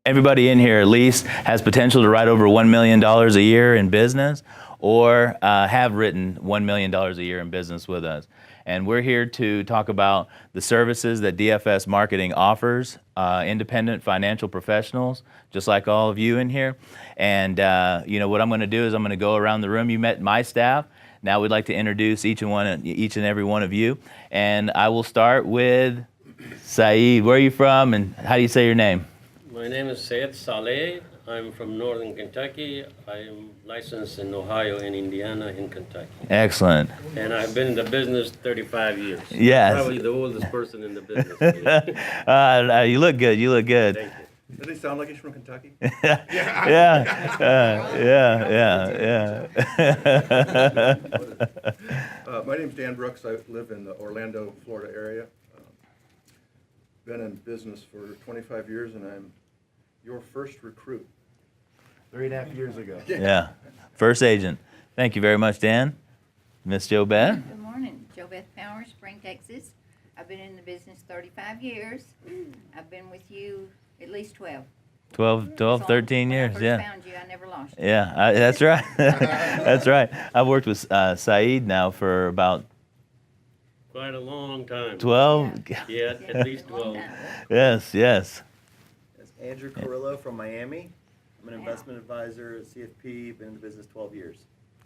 Everybody in here at least has potential to write over $1 million a year in business or have written $1 million a year in business with us. And we're here to talk about the services that DFS Marketing offers independent financial professionals, just like all of you in here. And what I'm going to do is I'm going to go around the room. You met my staff. Now we'd like to introduce each and every one of you. And I will start with Saeed. Where are you from and how do you say your name? My name is Syed Saleh. I'm from northern Kentucky. I am licensed in Ohio and Indiana and Kentucky. Excellent. And I've been in the business 35 years. Yes. Probably the oldest person in the business. You look good. You look good. Thank you. Does he sound like he's from Kentucky? Yeah. My name's Dan Brooks. I live in the Orlando, Florida area. Been in business for 25 years, and I'm your first recruit 3.5 years ago. Yeah. First agent. Thank you very much, Dan. Miss Jo Beth. Good morning. Jo Beth Powers, Spring, Texas. I've been in the business 35 years. I've been with you at least 12. 12, 13 years, When I first found you, I never lost you. Yeah, that's right. That's right. I've worked with Saeed now for about Quite a long time. 12. Yeah, at least Long 12. time. Yes. That's Andrew Carrillo from Miami. I'm an investment advisor at CFP, been in the business 12 years.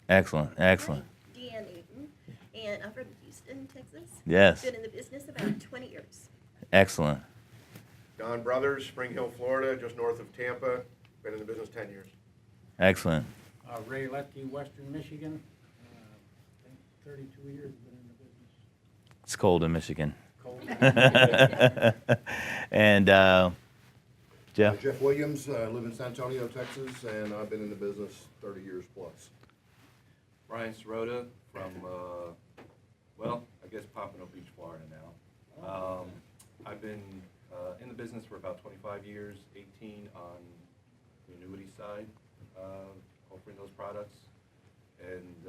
Excellent. Deanne Eaton, and I'm from Houston, Texas. Yes. Been in the business about 20 years. Excellent. Don Brothers, Spring Hill, Florida, just north of Tampa. Been in the business 10 years. Excellent. Ray Lepke, Western Michigan. I think 32 years been in the business. It's cold in Michigan. Cold. And Jeff. Jeff Williams, I live in San Antonio, Texas, and I've been in the business 30 years plus. Brian Sirota from, I guess Pompano Beach, Florida now. I've been in the business for about 25 years, 18 on the annuity side, offering those products. And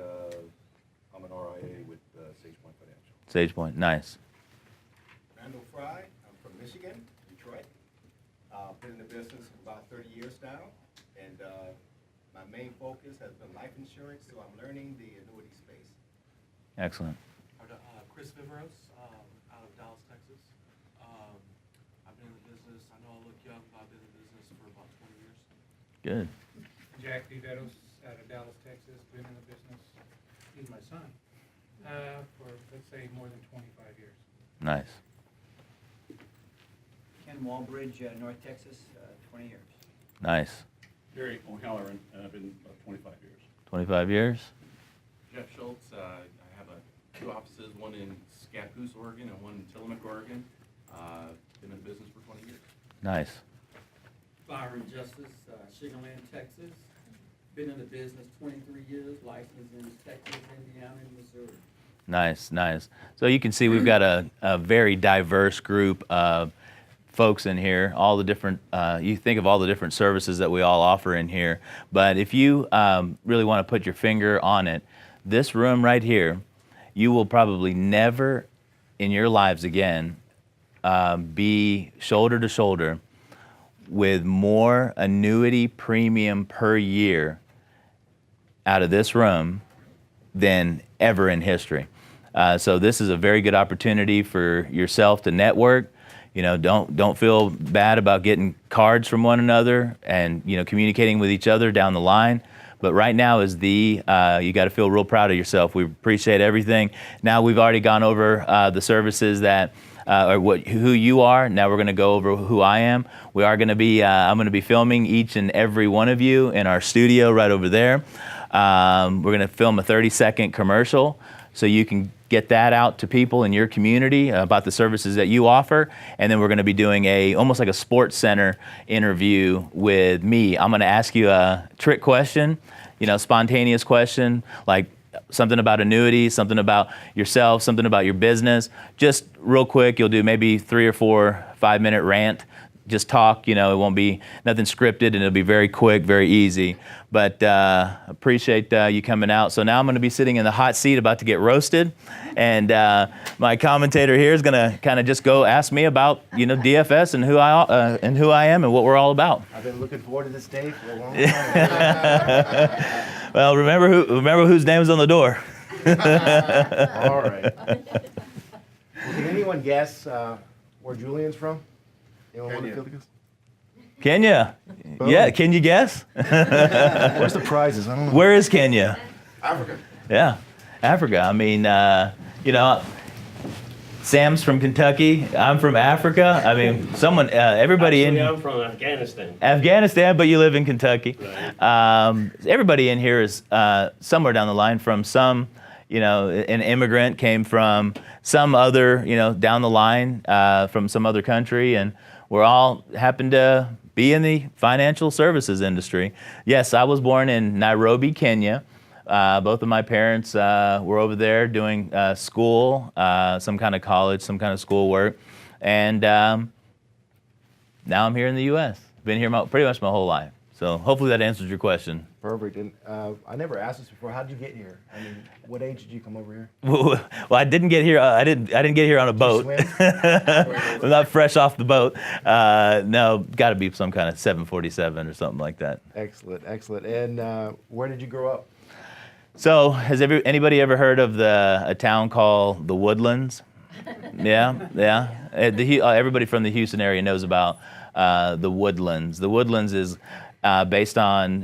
I'm an RIA with SagePoint Financial. SagePoint. Nice. Randall Fry, I'm from Michigan, Detroit. Been in the business for about 30 years now, and my main focus has been life insurance, so I'm learning the annuity space. Excellent. Chris Viveros, out of Dallas, Texas. I've been in the business, I know I look young, but I've been in the business for about 20 years. Good. Jack Viveros out of Dallas, Texas, been in the business, he's my son, for, let's say, more than 25 years. Nice. Ken Walbridge, North Texas, 20 years. Nice. Gary O'Halloran, and I've been about 25 years. 25 years. Jeff Schultz, I have two offices, one in Scappoose, Oregon, and one in Tillamook, Oregon. Been in the business for 20 years. Nice. Byron Justice, Sugar Land, Texas. Been in the business 23 years, licensed in Texas, Indiana, and Missouri. Nice. So you can see we've got a very diverse group of folks in here, all the different, you think of all the different services that we all offer in here. But if you really want to put your finger on it, this room right here, you will probably never in your lives again be shoulder to shoulder with more annuity premium per year out of this room than ever in history. So this is a very good opportunity for yourself to network. Don't feel bad about getting cards from one another and communicating with each other down the line. But right now is you got to feel real proud of yourself. We appreciate everything. Now we've already gone over the services that who you are. Now we're going to go over who I am. We are going to be. I'm going to be filming each and every one of you in our studio right over there. We're going to film a 30-second commercial so you can get that out to people in your community about the services that you offer. And then we're going to be doing almost like a sports center interview with me. I'm going to ask you a trick question, spontaneous question, like something about annuities, something about yourself, something about your business. Just real quick, you'll do maybe 3 or 4 5-minute rant just talk. It won't be nothing scripted, and it'll be very quick, very easy. But appreciate you coming out. So now I'm going to be sitting in the hot seat, about to get roasted, and my commentator here is going to kind of just go ask me about DFS and who I am and what we're all about. I've been looking forward to this day for a long time. Well, remember whose name's on the door. All right. Well, can anyone guess where Julian's from? Anyone want to fill the guess? Kenya. Boom. Yeah, can you guess? Where's the prizes? I don't know. Where is Kenya? Africa. Yeah, Africa. I mean, Sam's from Kentucky. I'm from Africa. I mean, everybody Actually, in I'm from Afghanistan. Afghanistan, but you live in Kentucky. Right. Everybody in here is somewhere down the line from some, an immigrant came from some other, down the line from some other country, and we're all happen to be in the financial services industry. Yes, I was born in Nairobi, Kenya. Both of my parents were over there doing school, some kind of college, some kind of school work. And now I'm here in the U.S. Been here pretty much my whole life. So hopefully that answers your question. Perfect. And I never asked this before. How did you get here? I mean, what age did you come over here? Well, I didn't get here. I didn't get here on a boat. I'm not fresh off the boat. No, got to be some kind of 747 or something like that. Excellent, excellent. And where did you grow up? So, has anybody ever heard of a town called the Woodlands? Yeah. Everybody from the Houston area knows about the Woodlands. The Woodlands is based on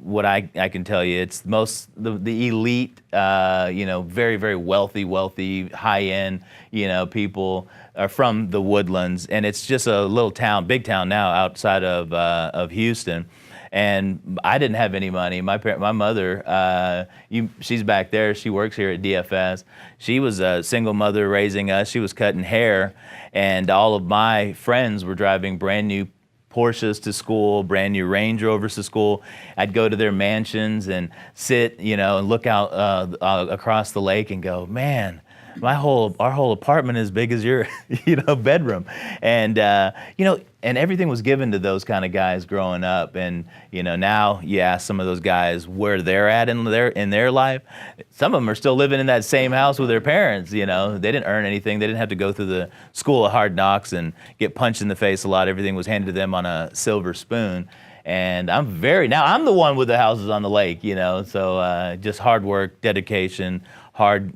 what I can tell you. It's the elite, very very wealthy, high end people are from the Woodlands, and it's just a little town, big town now outside of Houston. And I didn't have any money. My mother, she's back there. She works here at DFS. She was a single mother raising us. She was cutting hair, and all of my friends were driving brand new Porsches to school, brand new Range Rovers to school. I'd go to their mansions and sit, and look out across the lake and go, man, our whole apartment is as big as your, bedroom. And, and everything was given to those kind of guys growing up. And, now you ask some of those guys where they're at in their life. Some of them are still living in that same house with their parents, They didn't earn anything. They didn't have to go through the school of hard knocks and get punched in the face a lot. Everything was handed to them on a silver spoon. And I'm the one with the houses on the lake, so just hard work, dedication, hard,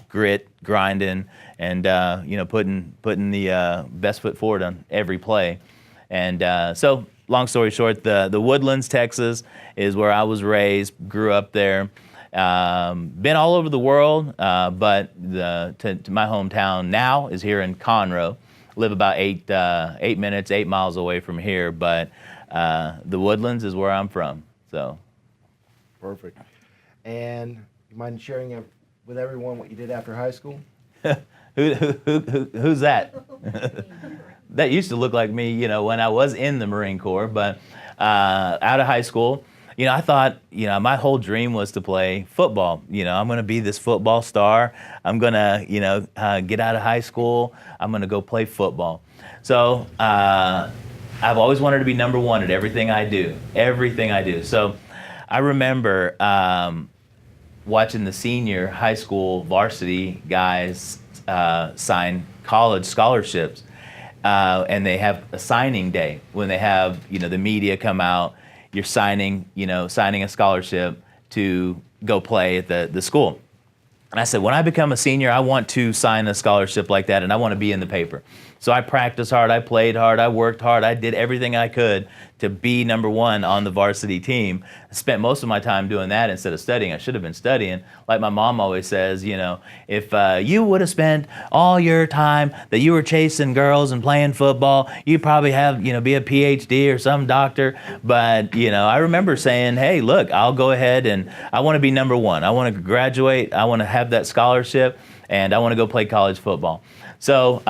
grit, grinding, and, putting the best foot forward on every play. And so, long story short, the Woodlands, Texas is where I was raised, grew up there. Been all over the world, but to my hometown now is here in Conroe. Live about 8 miles away from here, but the Woodlands is where I'm from. So, perfect. And you mind sharing with everyone what you did after high school? Who's that? That used to look like me, when I was in the Marine Corps. But out of high school, I thought, my whole dream was to play football. I'm going to be this football star. I'm going to, get out of high school. I'm going to go play football. So I've always wanted to be number one at everything I do. So I remember watching the senior high school varsity guys sign college scholarships. And they have a signing day when they have, the media come out. You're signing a scholarship to go play at the school. And I said, when I become a senior, I want to sign a scholarship like that, and I want to be in the paper. So I practiced hard, I played hard, I worked hard, I did everything I could to be number one on the varsity team. I spent most of my time doing that instead of studying. I should have been studying. Like my mom always says, if you would have spent all your time that you were chasing girls and playing football, you'd probably have, be a PhD or some doctor. But, I remember saying, hey, look, I'll go ahead and I want to be number one. I want to graduate. I want to have that scholarship, and I want to go play college football. So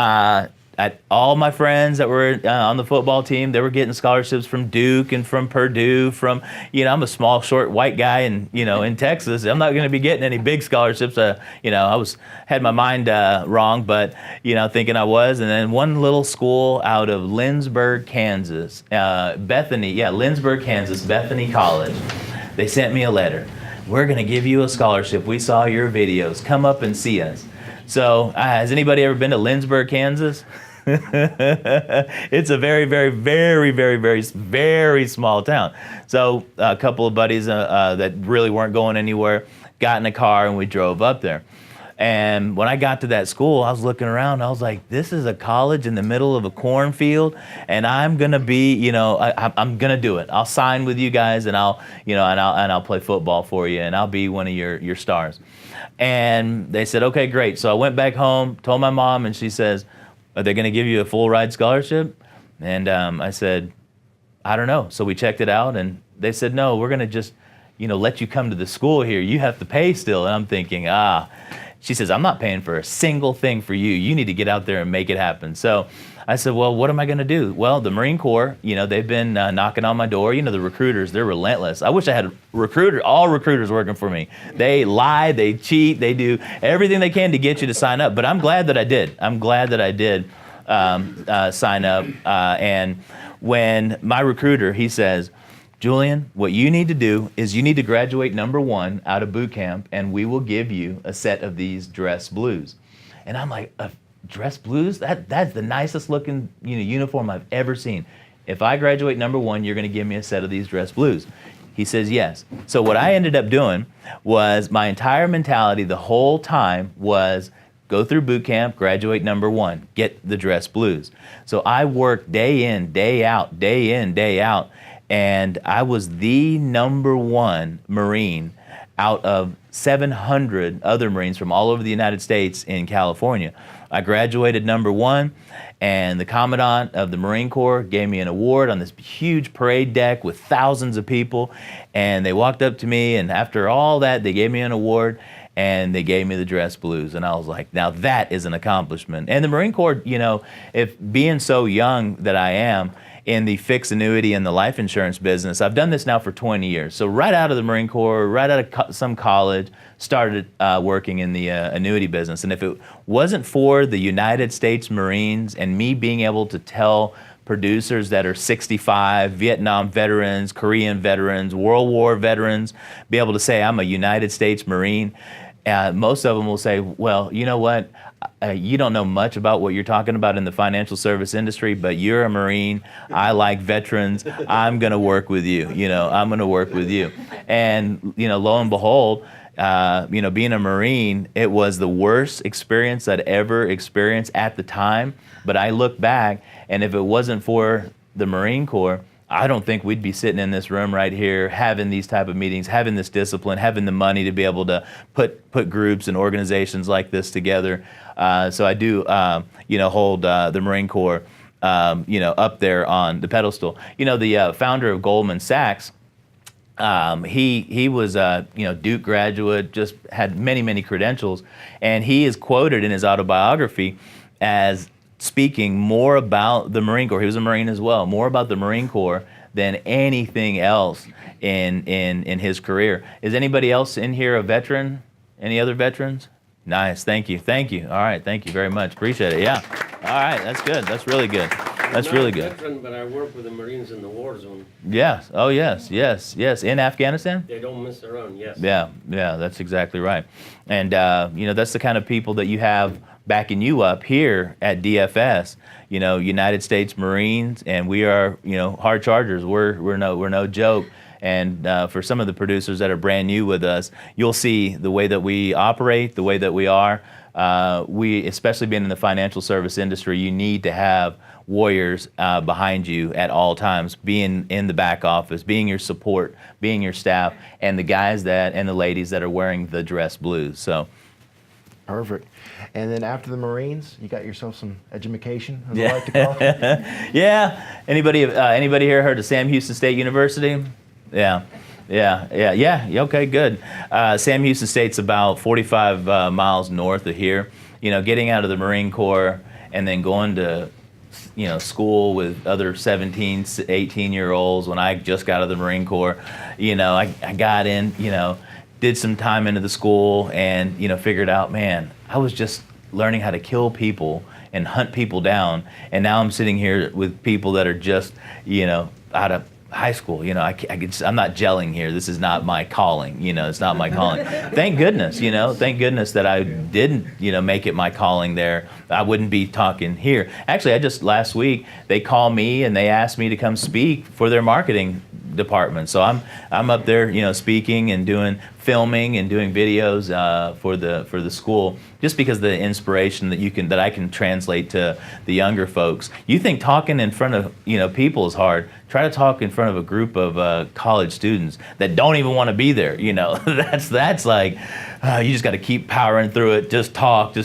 all my friends that were on the football team, they were getting scholarships from Duke and from Purdue. From, I'm a small, short, white guy, and in Texas, I'm not going to be getting any big scholarships. I had my mind wrong, but thinking I was. And then one little school out of Lindsborg, Kansas, Lindsborg, Kansas, Bethany College. They sent me a letter. We're going to give you a scholarship. We saw your videos. Come up and see us. So, has anybody ever been to Lindsborg, Kansas? It's a very, very, very, very, very, very small town. So, a couple of buddies that really weren't going anywhere got in a car and we drove up there. And when I got to that school, I was looking around. I was like, "This is a college in the middle of a cornfield, and I'm gonna be, I'm gonna do it. I'll sign with you guys, and I'll play football for you, and I'll be one of your stars." And they said, "Okay, great." So I went back home, told my mom, and she says, "Are they going to give you a full ride scholarship?" And I said, "I don't know." So we checked it out, and they said, "No, we're going to just, let you come to the school here. You have to pay still." And I'm thinking, She says, "I'm not paying for a single thing for you. You need to get out there and make it happen." So I said, "Well, what am I going to do?" Well, the Marine Corps, they've been knocking on my door. The recruiters, they're relentless. I wish I had all recruiters working for me. They lie, they cheat, they do everything they can to get you to sign up. But I'm glad that I did. Sign up. And when my recruiter, he says, "Julian, what you need to do is you need to graduate #1 out of boot camp, and we will give you a set of these dress blues." And I'm like, dress blues? That's the nicest looking uniform I've ever seen. If I graduate #1, you're going to give me a set of these dress blues. He says yes. So what I ended up doing was my entire mentality the whole time was go through boot camp, graduate #1, get the dress blues. So I worked day in, day out, and I was the #1 Marine out of 700 other Marines from all over the United States in California. I graduated #1, and the Commandant of the Marine Corps gave me an award on this huge parade deck with thousands of people, and they walked up to me, and after all that, they gave me an award, and they gave me the dress blues, and I was like, now that is an accomplishment. And the Marine Corps, if being so young that I am, in the fixed annuity and the life insurance business. I've done this now for 20 years. So right out of the Marine Corps, right out of some college, started working in the annuity business. And if it wasn't for the United States Marines and me being able to tell producers that are 65, Vietnam veterans, Korean veterans, World War veterans, be able to say I'm a United States Marine, most of them will say, well, you know what? You don't know much about what you're talking about in the financial service industry, but you're a Marine. I like veterans. I'm going to work with you. I'm going to work with you. And, lo and behold, being a Marine, it was the worst experience I'd ever experienced at the time. But I look back, and if it wasn't for the Marine Corps, I don't think we'd be sitting in this room right here having these type of meetings, having this discipline, having the money to be able to put groups and organizations like this together. So I do, hold the Marine Corps, up there on the pedestal. The founder of Goldman Sachs, he was a Duke graduate, just had many, many credentials, and he is quoted in his autobiography as speaking more about the Marine Corps. He was a Marine as well, more about the Marine Corps than anything else in his career. Is anybody else in here a veteran? Any other veterans? Nice, thank you. All right, thank you very much, appreciate it, yeah. All right, that's good, that's really good. That's really good. I'm not a veteran, but I work with the Marines in the war zone. Yes, oh yes, in Afghanistan? They don't mess around, yes. Yeah, that's exactly right. And that's the kind of people that you have backing you up here at DFS, United States Marines, and we are, hard chargers. We're no joke. And for some of the producers that are brand new with us, you'll see the way that we operate, the way that we are. We, especially being in the financial service industry, you need to have warriors behind you at all times, being in the back office, being your support, being your staff, and the guys and the ladies that are wearing the dress blues. So. Perfect. And then after the Marines, you got yourself some education, as I like to call it. Yeah. Anybody here heard of Sam Houston State University? Yeah. Okay, good. Sam Houston State's about 45 miles north of here, getting out of the Marine Corps and then going to, school with other 17, 18-year-olds when I just got out of the Marine Corps, I got in, did some time into the school and, figured out, man, I was just learning how to kill people and hunt people down. And now I'm sitting here with people that are just, out of high school. I'm not gelling here. This is not my calling. It's not my calling. Thank goodness, thank goodness that I didn't, make it my calling there. I wouldn't be talking here. Actually, last week, they called me and they asked me to come speak for their marketing department. So I'm up there, speaking and doing filming and doing videos for the school, just because of the inspiration that I can translate to the younger folks. You think talking in front of people is hard? Try to talk in front of a group of college students that don't even want to be there. That's like you just got to keep powering through it. Just talk.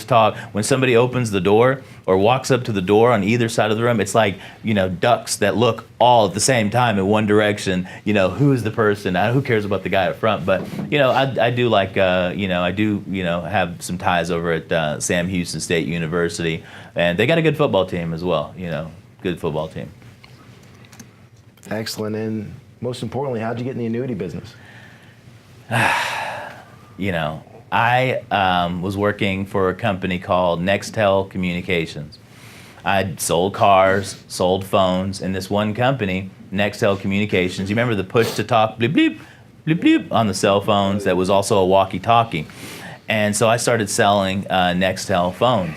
When somebody opens the door or walks up to the door on either side of the room, it's like ducks that look all at the same time in one direction. Who is the person? Who cares about the guy up front? But I do like I do have some ties over at Sam Houston State University, and they got a good football team as well. Good football team. Excellent. And most importantly, how'd you get in the annuity business? I was working for a company called Nextel Communications. I sold cars, sold phones, and this one company, Nextel Communications, you remember the push-to-talk bleep, bleep, bleep, bleep on the cell phones that was also a walkie-talkie. And so I started selling Nextel phones.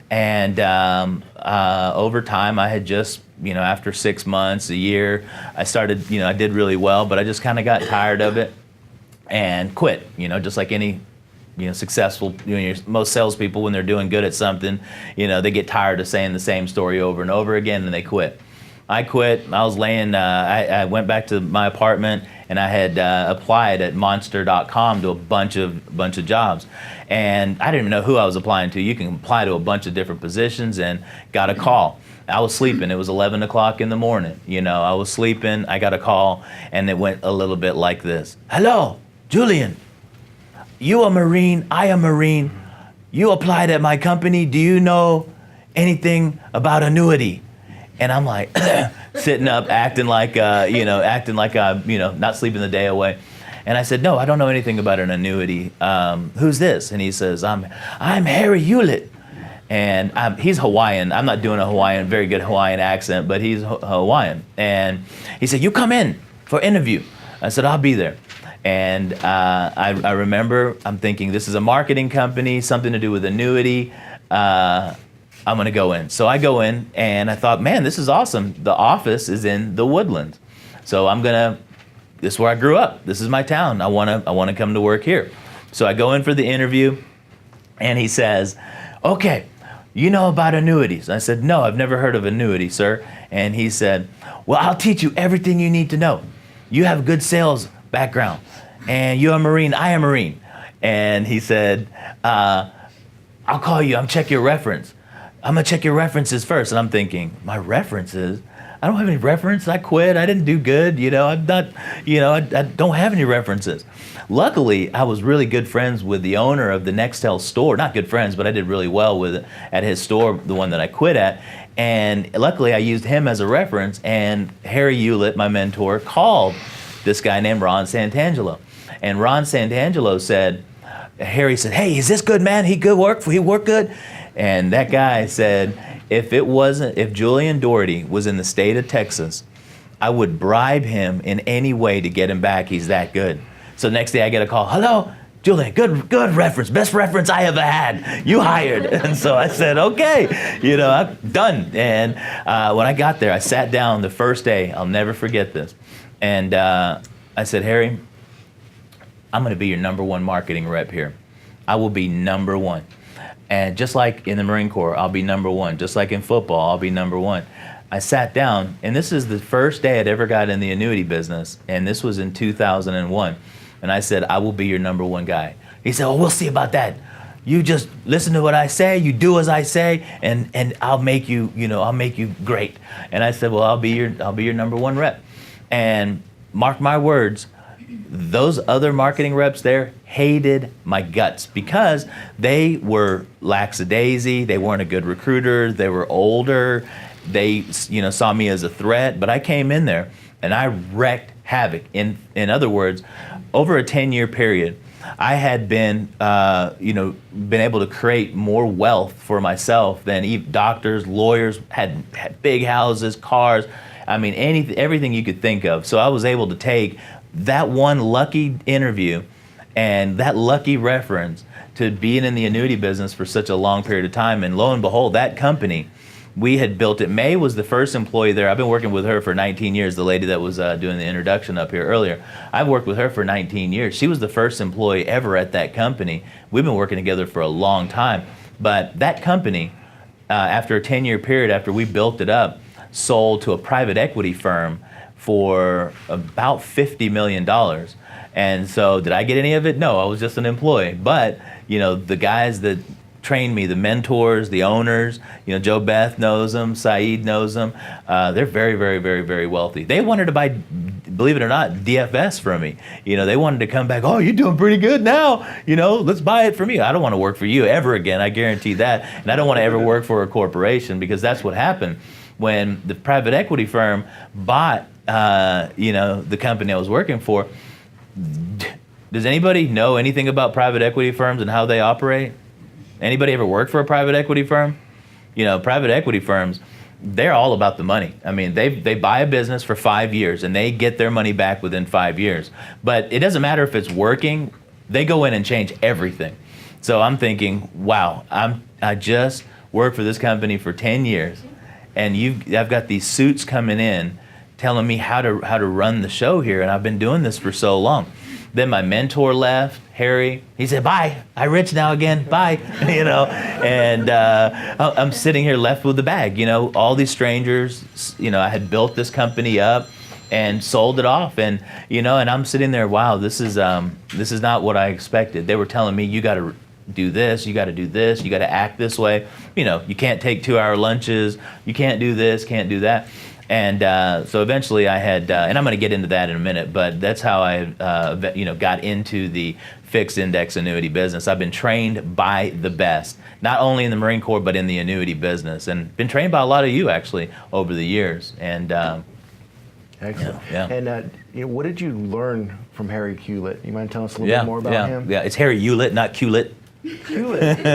And over time, I had just, after 6 months, a year, I started, I did really well, but I just kind of got tired of it and quit, just like any, successful, most salespeople, when they're doing good at something, they get tired of saying the same story over and over again and they quit. I quit. I was laying, I went back to my apartment and I had applied at monster.com to a bunch of jobs. And I didn't even know who I was applying to. You can apply to a bunch of different positions, and got a call. I was sleeping. It was 11 o'clock in the morning. I was sleeping. I got a call, and it went a little bit like this. Hello, Julian. You a Marine, I a Marine. You applied at my company. Do you know anything about annuity? And I'm like, sitting up, acting like I'm, not sleeping the day away. And I said, no, I don't know anything about an annuity. Who's this? And he says, I'm Harry Hewlett. And he's Hawaiian. I'm not doing a very good Hawaiian accent, but he's Hawaiian. And he said, you come in for interview. I said, I'll be there. And I remember, I'm thinking, this is a marketing company, something to do with annuity. I'm going to go in. So I go in, and I thought, man, this is awesome. The office is in the Woodlands. So this is where I grew up. This is my town. I want to come to work here. So I go in for the interview, and he says, okay, you know about annuities? I said, no, I've never heard of annuity, sir. And he said, well, I'll teach you everything you need to know. You have good sales background, and you're a Marine, I am a Marine. And he said, I'll call you, check your reference. I'm gonna check your references first. And I'm thinking, my references? I don't have any reference. I quit. I didn't do good. I'm not, I don't have any references. Luckily, I was really good friends with the owner of the Nextel store. Not good friends, but I did really well with it at his store, the one that I quit at. And luckily, I used him as a reference. And Harry Hewlett, my mentor, called this guy named Ron Santangelo. And Ron Santangelo said, Harry said, hey, is this good, man? He work good? And that guy said, if Julian Dougharty was in the state of Texas, I would bribe him in any way to get him back. He's that good. So next day I get a call. Hello, Julian, good reference, best reference I ever had. You hired. And so I said, okay, I'm done. And when I got there, I sat down the first day. I'll never forget this. And I said, Harry, I'm going to be your #1 marketing rep here. I will be #1. And just like in the Marine Corps, I'll be #1. Just like in football, I'll be #1. I sat down, and this is the first day I'd ever got in the annuity business, and this was in 2001. And I said, I will be your #1 guy. He said, well, we'll see about that. You just listen to what I say, you do as I say, and I'll make you, I'll make you great. And I said, well, I'll be your #1 rep. And mark my words, those other marketing reps there hated my guts because they were lackadaisy. They weren't a good recruiter. They were older. They, saw me as a threat. But I came in there and I wrecked havoc. In other words, over a 10-year period, I had been, been able to create more wealth for myself than doctors, lawyers, had big houses, cars. I mean, everything you could think of. So I was able to take that one lucky interview and that lucky reference to being in the annuity business for such a long period of time. And lo and behold, that company, we had built it. May was the first employee there. I've been working with her for 19 years, the lady that was doing the introduction up here earlier. I've worked with her for 19 years. She was the first employee ever at that company. We've been working together for a long time. But that company, after a 10-year period, after we built it up, sold to a private equity firm for about $50 million. And so did I get any of it? No, I was just an employee. But, the guys that trained me, the mentors, the owners, Joe Beth knows them, Saeed knows them. They're very, very, very, very wealthy. They wanted to buy, believe it or not, DFS from me. They wanted to come back, oh, you're doing pretty good now. Let's buy it from you. I don't want to work for you ever again. I guarantee that. And I don't want to ever work for a corporation because that's what happened when the private equity firm bought, the company I was working for. Does anybody know anything about private equity firms and how they operate? Anybody ever worked for a private equity firm? Private equity firms, they're all about the money. I mean, they buy a business for 5 years and they get their money back within 5 years. But it doesn't matter if it's working, they go in and change everything. So I'm thinking, wow, I just worked for this company for 10 years and I've got these suits coming in telling me how to run the show here, and I've been doing this for so long. Then my mentor left, Harry. He said, bye, I'm rich now again, bye, and I'm sitting here left with the bag, all these strangers, I had built this company up and sold it off, and I'm sitting there, wow, this is not what I expected. They were telling me, you got to do this, you got to do this, you got to act this way, you can't take 2-hour lunches, you can't do this, can't do that. And so eventually I had, and I'm going to get into that in a minute, but that's how I, got into the fixed index annuity business. I've been trained by the best, not only in the Marine Corps, but in the annuity business, and been trained by a lot of you actually over the years. And excellent. Yeah. And what did you learn from Harry Hewlett? You mind telling us a little bit more about him? Yeah, it's Harry Hewlett, not Hewlett. Hewlett.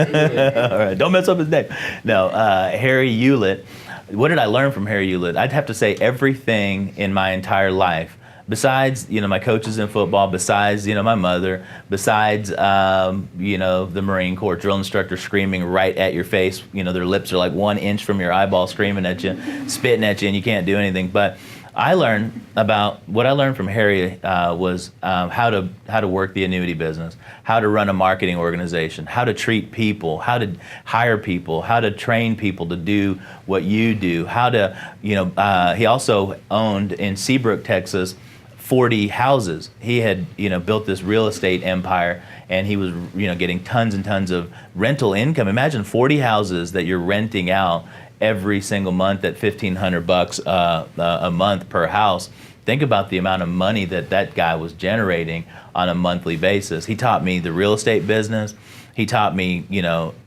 All right, don't mess up his name. No, Harry Hewlett. What did I learn from Harry Hewlett? I'd have to say everything in my entire life, besides, my coaches in football, besides, my mother, besides, the Marine Corps drill instructor screaming right at your face, their lips are like 1 inch from your eyeball screaming at you, spitting at you, and you can't do anything. But what I learned from Harry was how to work the annuity business, how to run a marketing organization, how to treat people, how to hire people, how to train people to do what you do, how to, he also owned in Seabrook, Texas, 40 houses. He had, built this real estate empire, and he was, getting tons and tons of rental income. Imagine 40 houses that you're renting out every single month at $1,500 a month per house. Think about the amount of money that guy was generating on a monthly basis. He taught me the real estate business. He taught me,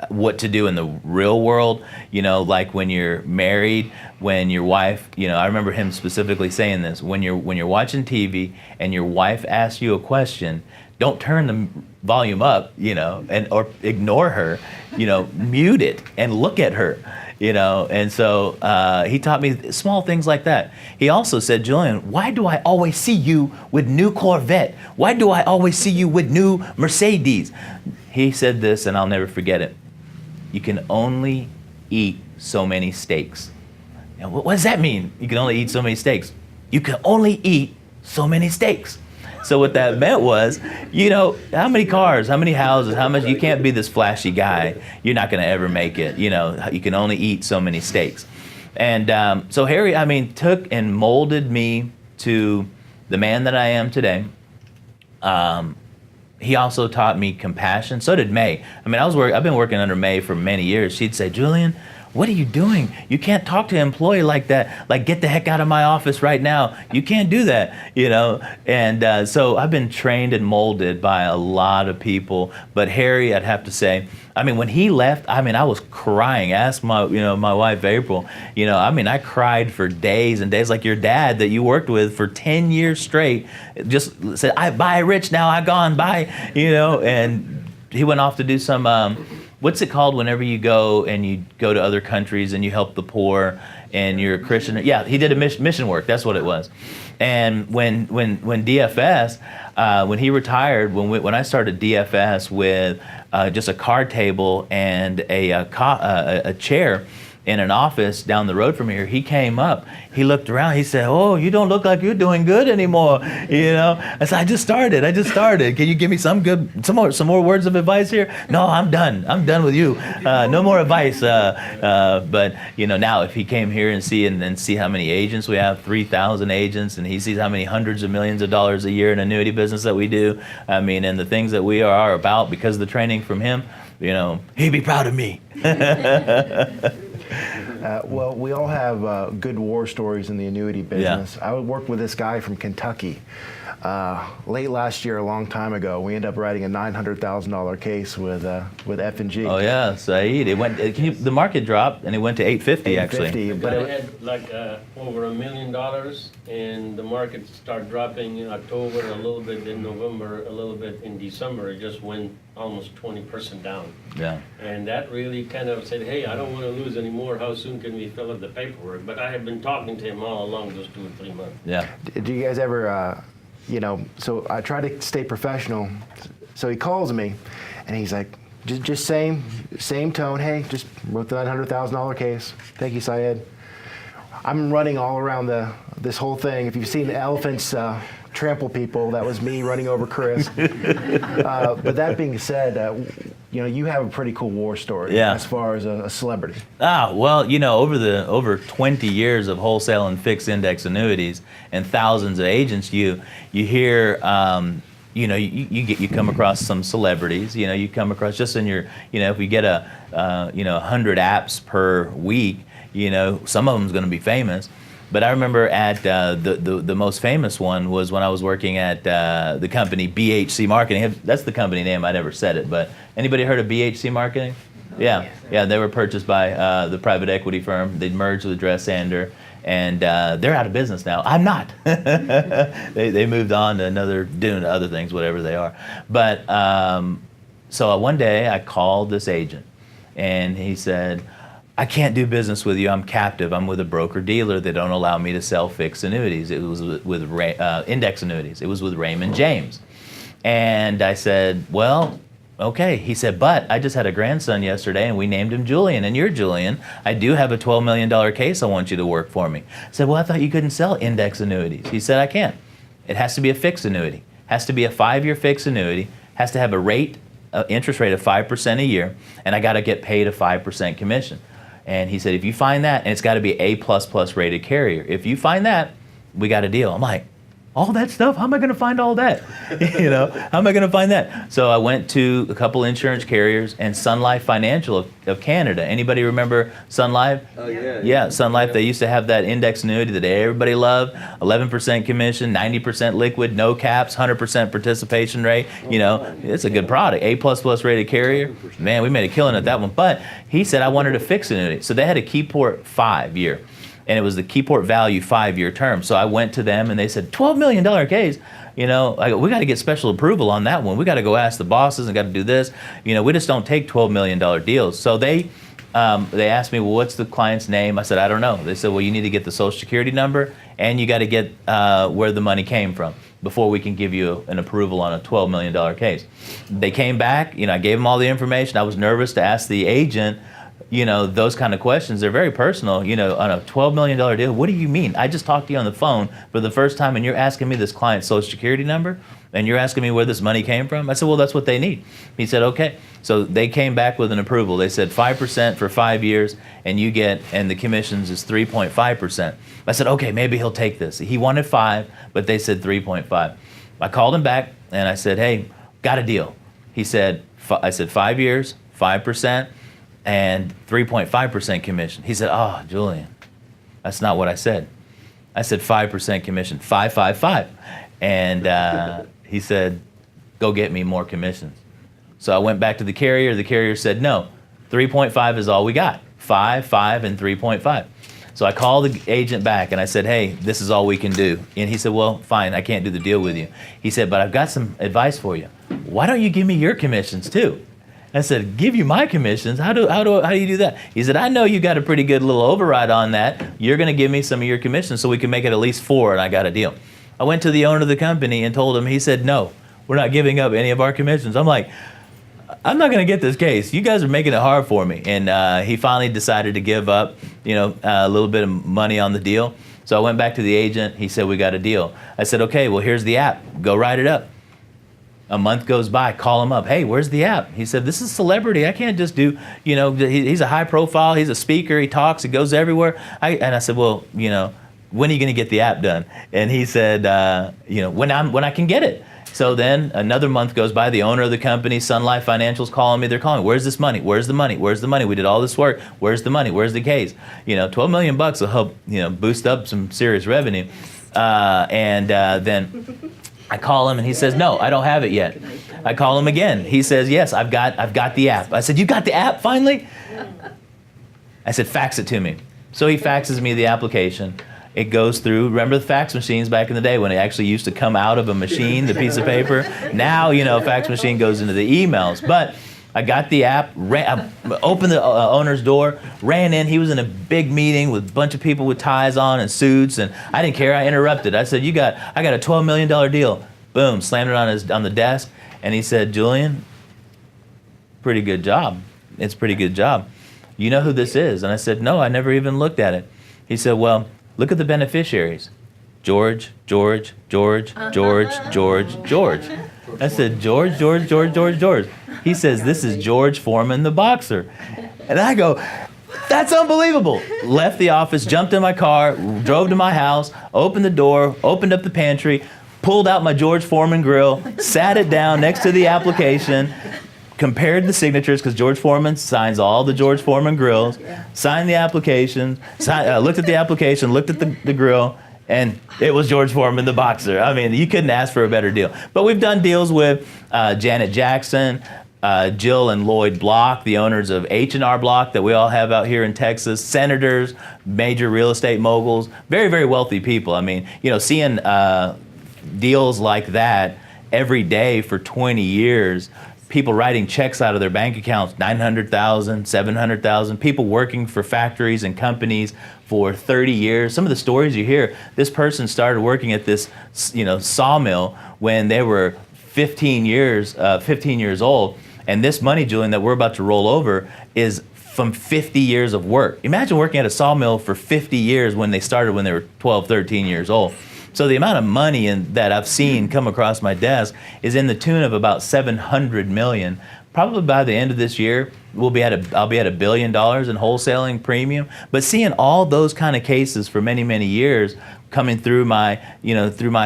what to do in the real world, like when you're married, when your wife, I remember him specifically saying this, when you're watching TV and your wife asks you a question, don't turn the volume up, or ignore her, mute it and look at her. And so he taught me small things like that. He also said, Julian, why do I always see you with new Corvette? Why do I always see you with new Mercedes? He said this, and I'll never forget it. You can only eat so many steaks. Now, what does that mean? You can only eat so many steaks. You can only eat so many steaks. So what that meant was, how many cars, how many houses, how much, you can't be this flashy guy. You're not going to ever make it. You can only eat so many steaks. And so Harry, took and molded me to the man that I am today. he also taught me compassion. So did May. I mean, I've been working under May for many years. She'd say, Julian, what are you doing? You can't talk to an employee like that. Like, get the heck out of my office right now. You can't do that, you know? And so I've been trained and molded by a lot of people. But Harry, I'd have to say, I mean, when he left, I mean, I was crying. Ask my wife, April. You know, I mean, I cried for days and days, like your dad that you worked with for 10 years straight. Just said, bye, Rich, now I gone, bye, you know? And he went off to do some, what's it called whenever you go to other countries and you help the poor and you're a Christian? Yeah, he did a mission work. That's what it was. And when DFS, when he retired, when I started DFS with just a card table and a chair in an office down the road from here, he came up, he looked around, he said, oh, you don't look like you're doing good anymore, you know? I said, I just started. Can you give me some more words of advice here? No, I'm done with you. No more advice. But you know, now if he came here and see how many agents we have, 3,000 agents, and he sees how many hundreds of millions of dollars a year in annuity business that we do, I mean, and the things that we are about because of the training from him, you know, he'd be proud of me. Well, we all have good war stories in the annuity business. Yeah. I worked with this guy from Kentucky. Late last year, a long time ago, we ended up writing a $900,000 case with F&G. Oh yeah, Saeed. It went. The market dropped and it went to 850 actually. But it had like over $1 million, and the market started dropping in October, a little bit in November, a little bit in December. It just went almost 20% down. Yeah. And that really kind of said, hey, I don't want to lose any more. How soon can we fill up the paperwork? But I have been talking to him all along those 2 or 3 months. Yeah. Do you guys ever? You know, so I try to stay professional. So he calls me, and he's like, just same tone. Hey, just wrote the $900,000 case. Thank you, Syed. I'm running all around this whole thing. If you've seen the elephants trample people, that was me running over Chris. But that being said, you know, you have a pretty cool war story as far as a celebrity. Well, you know, over 20 years of wholesale and fixed index annuities and thousands of agents, you hear, you know, you come across some celebrities. You know, you come across just in your, you know, if we get 100 apps per week, you know, some of them's going to be famous. But I remember at the most famous one was when I was working at the company BHC Marketing. That's the company name. I never said it, but anybody heard of BHC Marketing? Yeah, they were purchased by the private equity firm. They merged with Dressander, and they're out of business now. I'm not. They moved on to doing other things, whatever they are. But so one day I called this agent, and he said, I can't do business with you. I'm captive. I'm with a broker-dealer. They don't allow me to sell fixed annuities. It was with index annuities. It was with Raymond James. And I said, well, okay. He said, but I just had a grandson yesterday, and we named him Julian, and you're Julian. I do have a $12 million case I want you to work for me. I said, well, I thought you couldn't sell index annuities. He said, I can't. It has to be a fixed annuity. Has to be a 5-year fixed annuity. Has to have a interest rate of 5% a year, and I got to get paid a 5% commission. And he said, if you find that, and it's got to be A++ rated carrier. If you find that, we got a deal. I'm like, all that stuff? How am I going to find all that? You know, how am I going to find that? So I went to a couple insurance carriers and Sun Life Financial of Canada. Anybody remember Sun Life? Oh, yeah. Yeah, Sun Life, they used to have that index annuity that everybody loved, 11% commission, 90% liquid, no caps, 100% participation rate. You know, it's a good product. A++ rated carrier. Man, we made a killing at that one. But he said I wanted a fixed annuity. So they had a Keyport 5-year. And it was the Keyport Value 5-year term. So I went to them and they said, $12 million case. You know, we got to get special approval on that one. We got to go ask the bosses and got to do this. You know, we just don't take $12 million deals. So they asked me, well, what's the client's name? I said, I don't know. They said, well, you need to get the Social Security number and you got to get where the money came from before we can give you an approval on a $12 million case. They came back, you know, I gave them all the information. I was nervous to ask the agent, you know, those kind of questions. They're very personal. You know, on a $12 million deal, what do you mean? I just talked to you on the phone for the first time and you're asking me this client's Social Security number and you're asking me where this money came from? I said, well, that's what they need. He said, okay. So they came back with an approval. They said 5% for 5 years and the commissions is 3.5%. I said, okay, maybe he'll take this. He wanted 5, but they said 3.5. I called him back and I said, hey, got a deal. He said, I said 5 years, 5%, and 3.5% commission. He said, oh, Julian, that's not what I said. I said 5% commission, 5. And he said, go get me more commissions. So I went back to the carrier. The carrier said, no, 3.5 is all we got. 5, and 3.5. So I called the agent back and I said, hey, this is all we can do. And he said, well, fine, I can't do the deal with you. He said, but I've got some advice for you. Why don't you give me your commissions too? I said, give you my commissions? How do you do that? He said, I know you got a pretty good little override on that. You're going to give me some of your commissions so we can make it at least 4, and I got a deal. I went to the owner of the company and told him. He said, no, we're not giving up any of our commissions. I'm like, I'm not going to get this case. You guys are making it hard for me. And he finally decided to give up, a little bit of money on the deal. So I went back to the agent. He said, we got a deal. I said, okay, well, here's the app. Go write it up. A month goes by, call him up. Hey, where's the app? He said, this is celebrity. I can't just do, he's a high profile. He's a speaker. He talks. He goes everywhere. And I said, well, when are you going to get the app done? And he said, when I can get it. So then another month goes by. The owner of the company, Sun Life Financial's calling me. They're calling, where's this money? Where's the money? Where's the money? We did all this work. Where's the money? Where's the case? $12 million will help, boost up some serious revenue. Then I call him and he says, no, I don't have it yet. I call him again. He says, yes, I've got the app. I said, you got the app finally? I said, fax it to me. So he faxes me the application. It goes through. Remember the fax machines back in the day when it actually used to come out of a machine, the piece of paper? Now, fax machine goes into the emails. But I got the app, opened the owner's door, ran in. He was in a big meeting with a bunch of people with ties on and suits, and I didn't care. I interrupted. I said, I got a $12 million deal. Boom, slammed it on the desk, and he said, Julian, pretty good job. It's a pretty good job. You know who this is? And I said, no, I never even looked at it. He said, well, look at the beneficiaries. George. I said, George. He says, this is George Foreman, the boxer. And I go, that's unbelievable. Left the office, jumped in my car, drove to my house, opened the door, opened up the pantry, pulled out my George Foreman grill, sat it down next to the application, compared the signatures, because George Foreman signs all the George Foreman grills, signed the application, looked at the application, looked at the grill, and it was George Foreman, the boxer. I mean, you couldn't ask for a better deal. But we've done deals with Janet Jackson, Jill and Lloyd Block, the owners of H&R Block that we all have out here in Texas, senators, major real estate moguls, very, very wealthy people. I mean, seeing deals like that every day for 20 years, people writing checks out of their bank accounts, $900,000, $700,000, people working for factories and companies for 30 years. Some of the stories you hear, this person started working at this, sawmill when they were 15 years old. And this money, Julian, that we're about to roll over is from 50 years of work. Imagine working at a sawmill for 50 years when they started when they were 12, 13 years old. So the amount of money that I've seen come across my desk is in the tune of about $700 million. Probably by the end of this year, I'll be at $1 billion in wholesaling premium. But seeing all those kind of cases for many, many years coming through my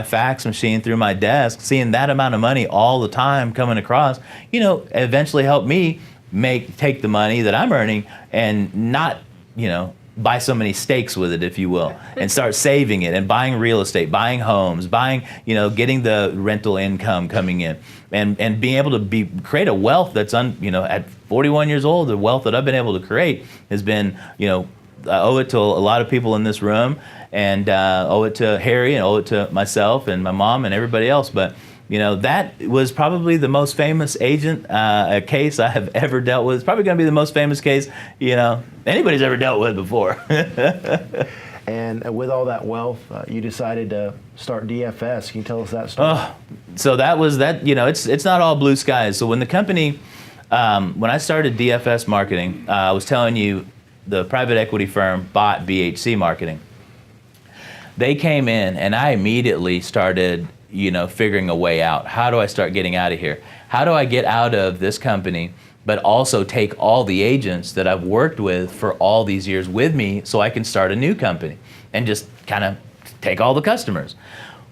fax machine, through my desk, seeing that amount of money all the time coming across, eventually helped me take the money that I'm earning and not, buy so many steaks with it, if you will, and start saving it and buying real estate, buying homes, getting the rental income coming in, and being able to create a wealth that's at 41 years old, the wealth that I've been able to create has been, I owe it to a lot of people in this room, and owe it to Harry, and owe it to myself and my mom and everybody else. But that was probably the most famous agent case I have ever dealt with. It's probably going to be the most famous case, anybody's ever dealt with before. And with all that wealth, you decided to start DFS. Can you tell us that story? So that was that. It's not all blue skies. So when the company, when I started DFS marketing, I was telling you, the private equity firm bought BHC Marketing. They came in, and I immediately started figuring a way out. How do I start getting out of here? How do I get out of this company, but also take all the agents that I've worked with for all these years with me so I can start a new company and just kind of take all the customers?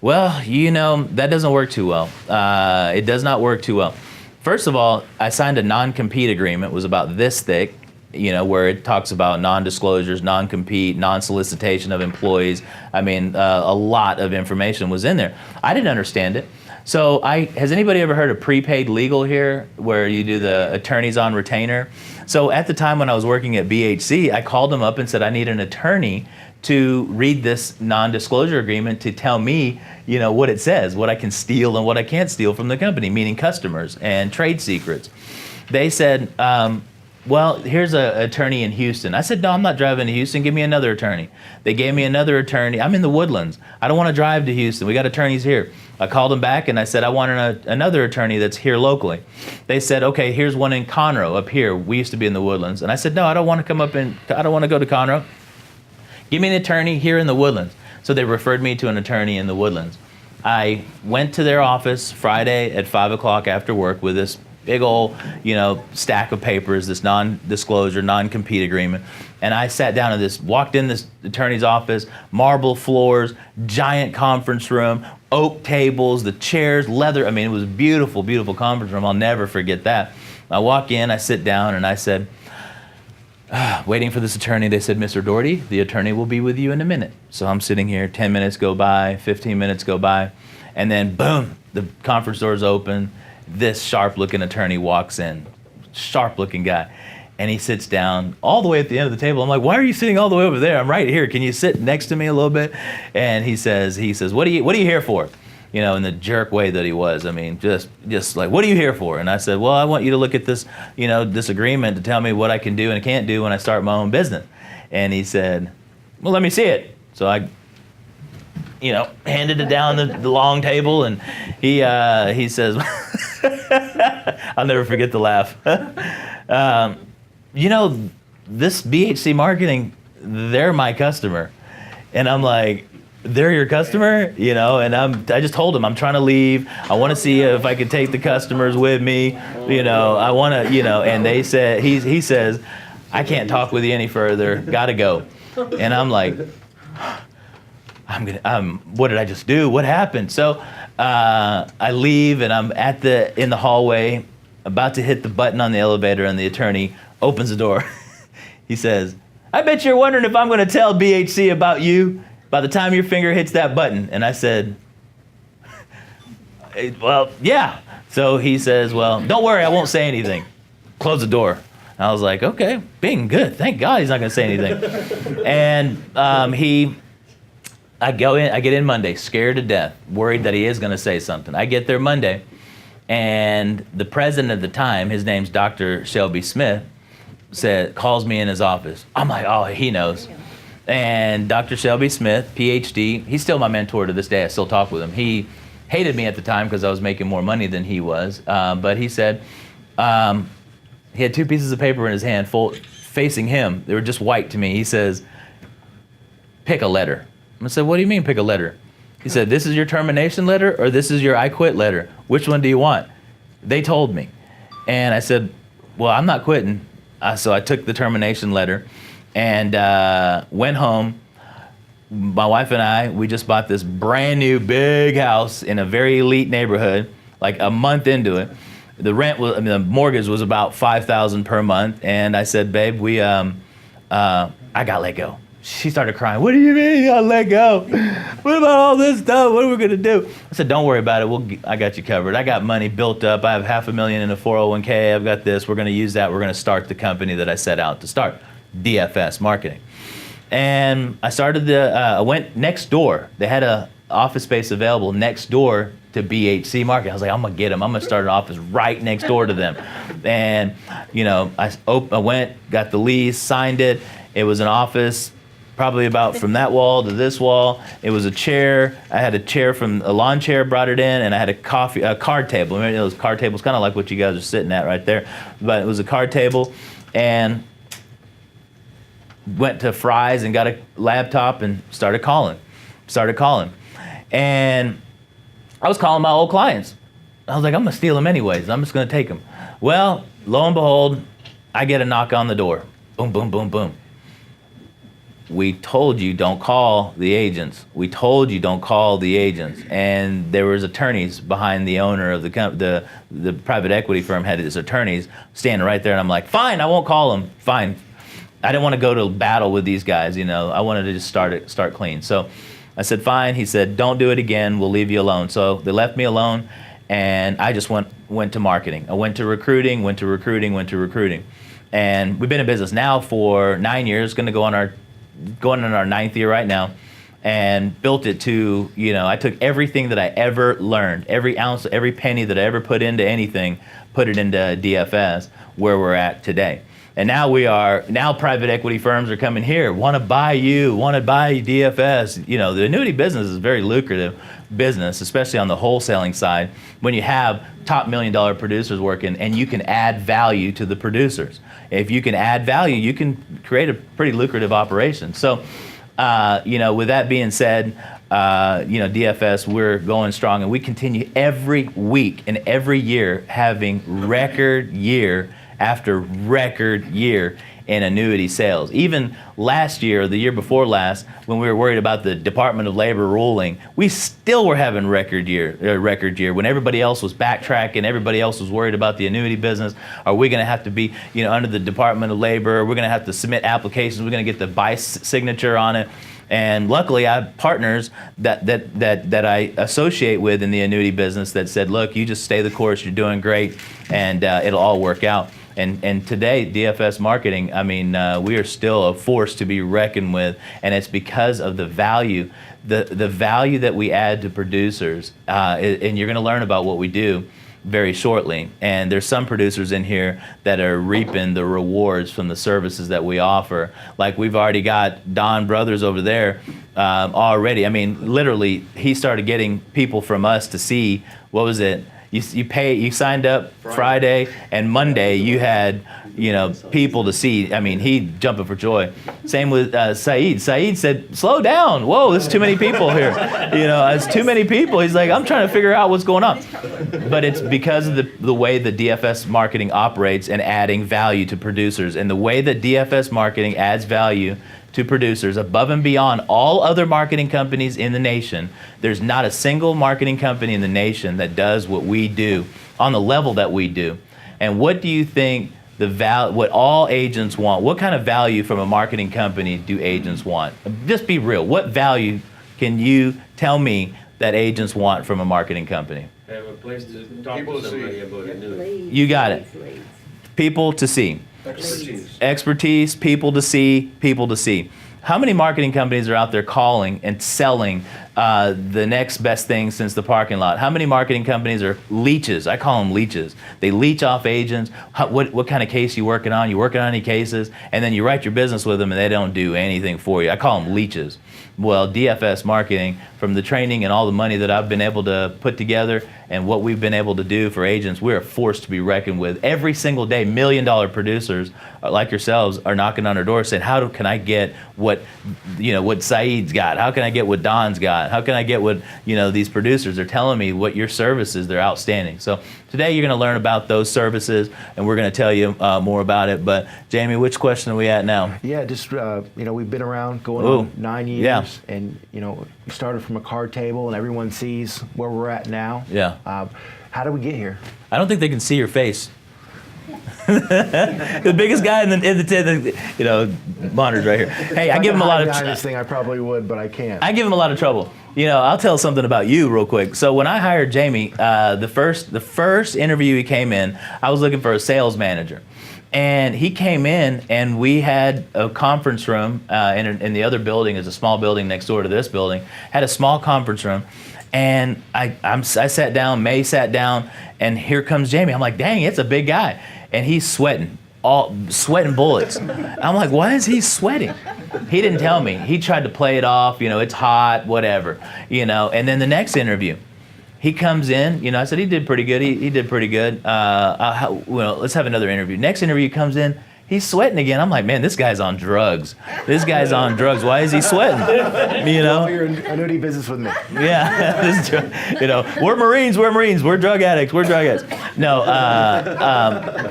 Well, that doesn't work too well. It does not work too well. First of all, I signed a non-compete agreement. It was about this thick, where it talks about non-disclosures, non-compete, non-solicitation of employees. I mean, a lot of information was in there. I didn't understand it. So has anybody ever heard of prepaid legal here, where you do the attorneys on retainer? So at the time when I was working at BHC, I called them up and said, I need an attorney to read this non-disclosure agreement to tell me, what it says, what I can steal and what I can't steal from the company, meaning customers and trade secrets. They said, well, here's an attorney in Houston. I said, no, I'm not driving to Houston. Give me another attorney. They gave me another attorney. I'm in the Woodlands. I don't want to drive to Houston. We got attorneys here. I called them back and I said, I want another attorney that's here locally. They said, okay, here's one in Conroe up here. We used to be in the Woodlands. And I said, no, I don't want to go to Conroe. Give me an attorney here in the Woodlands. So they referred me to an attorney in the Woodlands. I went to their office Friday at 5 o'clock after work with this big old, stack of papers, this non-disclosure, non-compete agreement. And I sat down walked in this attorney's office, marble floors, giant conference room, oak tables, the chairs, leather. I mean, it was a beautiful, beautiful conference room. I'll never forget that. I walk in, I sit down, and I said, waiting for this attorney, they said, Mr. Dougharty, the attorney will be with you in a minute. So I'm sitting here, 10 minutes go by, 15 minutes go by, and then boom, the conference doors open. This sharp-looking attorney walks in, sharp-looking guy, and he sits down all the way at the end of the table. I'm like, why are you sitting all the way over there? I'm right here. Can you sit next to me a little bit? And he says, what are you here for? In the jerk way that he was. I mean, just like, what are you here for? And I said, well, I want you to look at this, this agreement to tell me what I can do and can't do when I start my own business. And he said, well, let me see it. So I, handed it down the long table, and he says, I'll never forget the laugh. This BHC Marketing, they're my customer. And I'm like, they're your customer, and I just told him I'm trying to leave. I want to see if I could take the customers with me, I want to, and they said, he says, I can't talk with you any further, gotta go. And I'm like, what did I just do? What happened? So I leave, and I'm in the hallway, about to hit the button on the elevator, and the attorney opens the door. He says, I bet you're wondering if I'm going to tell BHC about you by the time your finger hits that button. And I said, well, yeah. So he says, well, don't worry, I won't say anything. Close the door. And I was like, okay, Bing, good. Thank God he's not going to say anything. And I get in Monday, scared to death, worried that he is going to say something. I get there Monday, and the president at the time, his name's Dr. Shelby Smith, calls me in his office. I'm like, oh, he knows. And Dr. Shelby Smith, PhD, he's still my mentor to this day. I still talk with him. He hated me at the time because I was making more money than he was. But he said, he had two pieces of paper in his hand facing him. They were just white to me. He says, pick a letter. I said, what do you mean pick a letter? He said, this is your termination letter or this is your I quit letter? Which one do you want? They told me. And I said, well, I'm not quitting. So I took the termination letter and went home. My wife and I, we just bought this brand new big house in a very elite neighborhood, like a month into it. The the mortgage was about $5,000 per month. And I said, babe, I got let go. She started crying. What do you mean you got let go? What about all this stuff? What are we gonna do? I said, don't worry about it. I got you covered. I got money built up. I have $500,000 in a 401k. I've got this. We're gonna use that. We're gonna start the company that I set out to start, DFS Marketing. And I started I went next door. They had a office space available next door to BHC Marketing. I was like, I'm gonna get them. I'm gonna start an office right next door to them. And I went, got the lease, signed it. It was an office. Probably about from that wall to this wall. It was a chair. I had a chair from a lawn chair, brought it in, and I had a card table. Remember those card tables, kind of like what you guys are sitting at right there. But it was a card table, and went to Fry's and got a laptop and started calling. And I was calling my old clients. I was like, I'm gonna steal them anyways. I'm just gonna take them. Well, lo and behold, I get a knock on the door. Boom, boom, boom, boom. we told you don't call the agents. We told you don't call the agents. And there was attorneys behind the owner of the private equity firm had his attorneys standing right there, and I'm like, fine, I won't call them. Fine. I didn't want to go to battle with these guys, you know. I wanted to just start clean. So I said, fine. He said, don't do it again. We'll leave you alone. So they left me alone, and I just went to marketing. I went to recruiting. And we've been in business now for 9 years, going on our 9th year right now, and built it to, you know, I took everything that I ever learned, every ounce, every penny that I ever put into anything, put it into DFS, where we're at today. And now private equity firms are coming here, want to buy DFS. You know, the annuity business is a very lucrative business, especially on the wholesaling side, when you have top $1 million producers working and you can add value to the producers. If you can add value, you can create a pretty lucrative operation. So, you know, with that being said, you know, DFS, we're going strong, and we continue every week and every year having record year after record year in annuity sales. Even last year, or the year before last, when we were worried about the Department of Labor ruling, we still were having record year. When everybody else was backtracking, everybody else was worried about the annuity business. Are we going to have to be, you know, under the Department of Labor? We're going to have to submit applications. We're going to get the BICE signature on it. And luckily, I have partners that I associate with in the annuity business that said, look, you just stay the course. You're doing great, and it'll all work out. And today, DFS marketing, I mean, we are still a force to be reckoned with, and it's because of the value, the value that we add to producers. And you're going to learn about what we do very shortly. And there's some producers in here that are reaping the rewards from the services that we offer. Like we've already got Don Brothers over there already. I mean, literally, he started getting people from us to see, what was it? You signed up Friday, and Monday you had, you know, people to see. I mean, he jumping for joy. Same with Saeed. Saeed said, slow down. Whoa, there's too many people here. You know, it's too many people. He's like, I'm trying to figure out what's going on. But it's because of the way the DFS marketing operates and adding value to producers. And the way that DFS marketing adds value to producers above and beyond all other marketing companies in the nation. There's not a single marketing company in the nation that does what we do on the level that we do. And what do you think what all agents want? What kind of value from a marketing company do agents want? Just be real. What value can you tell me that agents want from a marketing company? Have a place to talk to somebody about annuity. You got it. People to see. Expertise, people to see. How many marketing companies are out there calling and selling the next best thing since the parking lot? How many marketing companies are leeches? I call them leeches. They leech off agents. What kind of case you working on? You working on any cases? And then you write your business with them and they don't do anything for you. I call them leeches. Well, DFS marketing, from the training and all the money that I've been able to put together and what we've been able to do for agents, we're a force to be reckoned with. Every single day, $1 million producers like yourselves are knocking on our door saying, how can I get what Saeed's got? How can I get what Don's got? How can I get what, you know, these producers are telling me what your services, they're outstanding. So today you're going to learn about those services, and we're going to tell you more about it. But Jamie, which question are we at now? Yeah, just, you know, we've been around going on 9 years. Yeah. And, you know, we started from a card table and everyone sees where we're at now. Yeah. How did we get here? I don't think they can see your face. The biggest guy in the you know, monitors right here. Hey, I give him a lot of this thing I probably would, but I can't. I give him a lot of trouble. You know, I'll tell something about you real quick. So when I hired Jamie, the first interview he came in, I was looking for a sales manager. And he came in, and we had a conference room in the other building. It's a small building next door to this building. Had a small conference room, and I sat down. May sat down, and here comes Jamie. I'm like, dang, it's a big guy, and he's sweating bullets. I'm like, why is he sweating? He didn't tell me. He tried to play it off. You know, it's hot, whatever. You know, and then the next interview. He comes in, you know, I said, he did pretty good. He did pretty good. Well, let's have another interview. Next interview comes in, he's sweating again. I'm like, man, this guy's on drugs. This guy's on drugs. Why is he sweating? You know? You're in annuity business with me. Yeah, this is true. You know, we're Marines, we're drug addicts, No,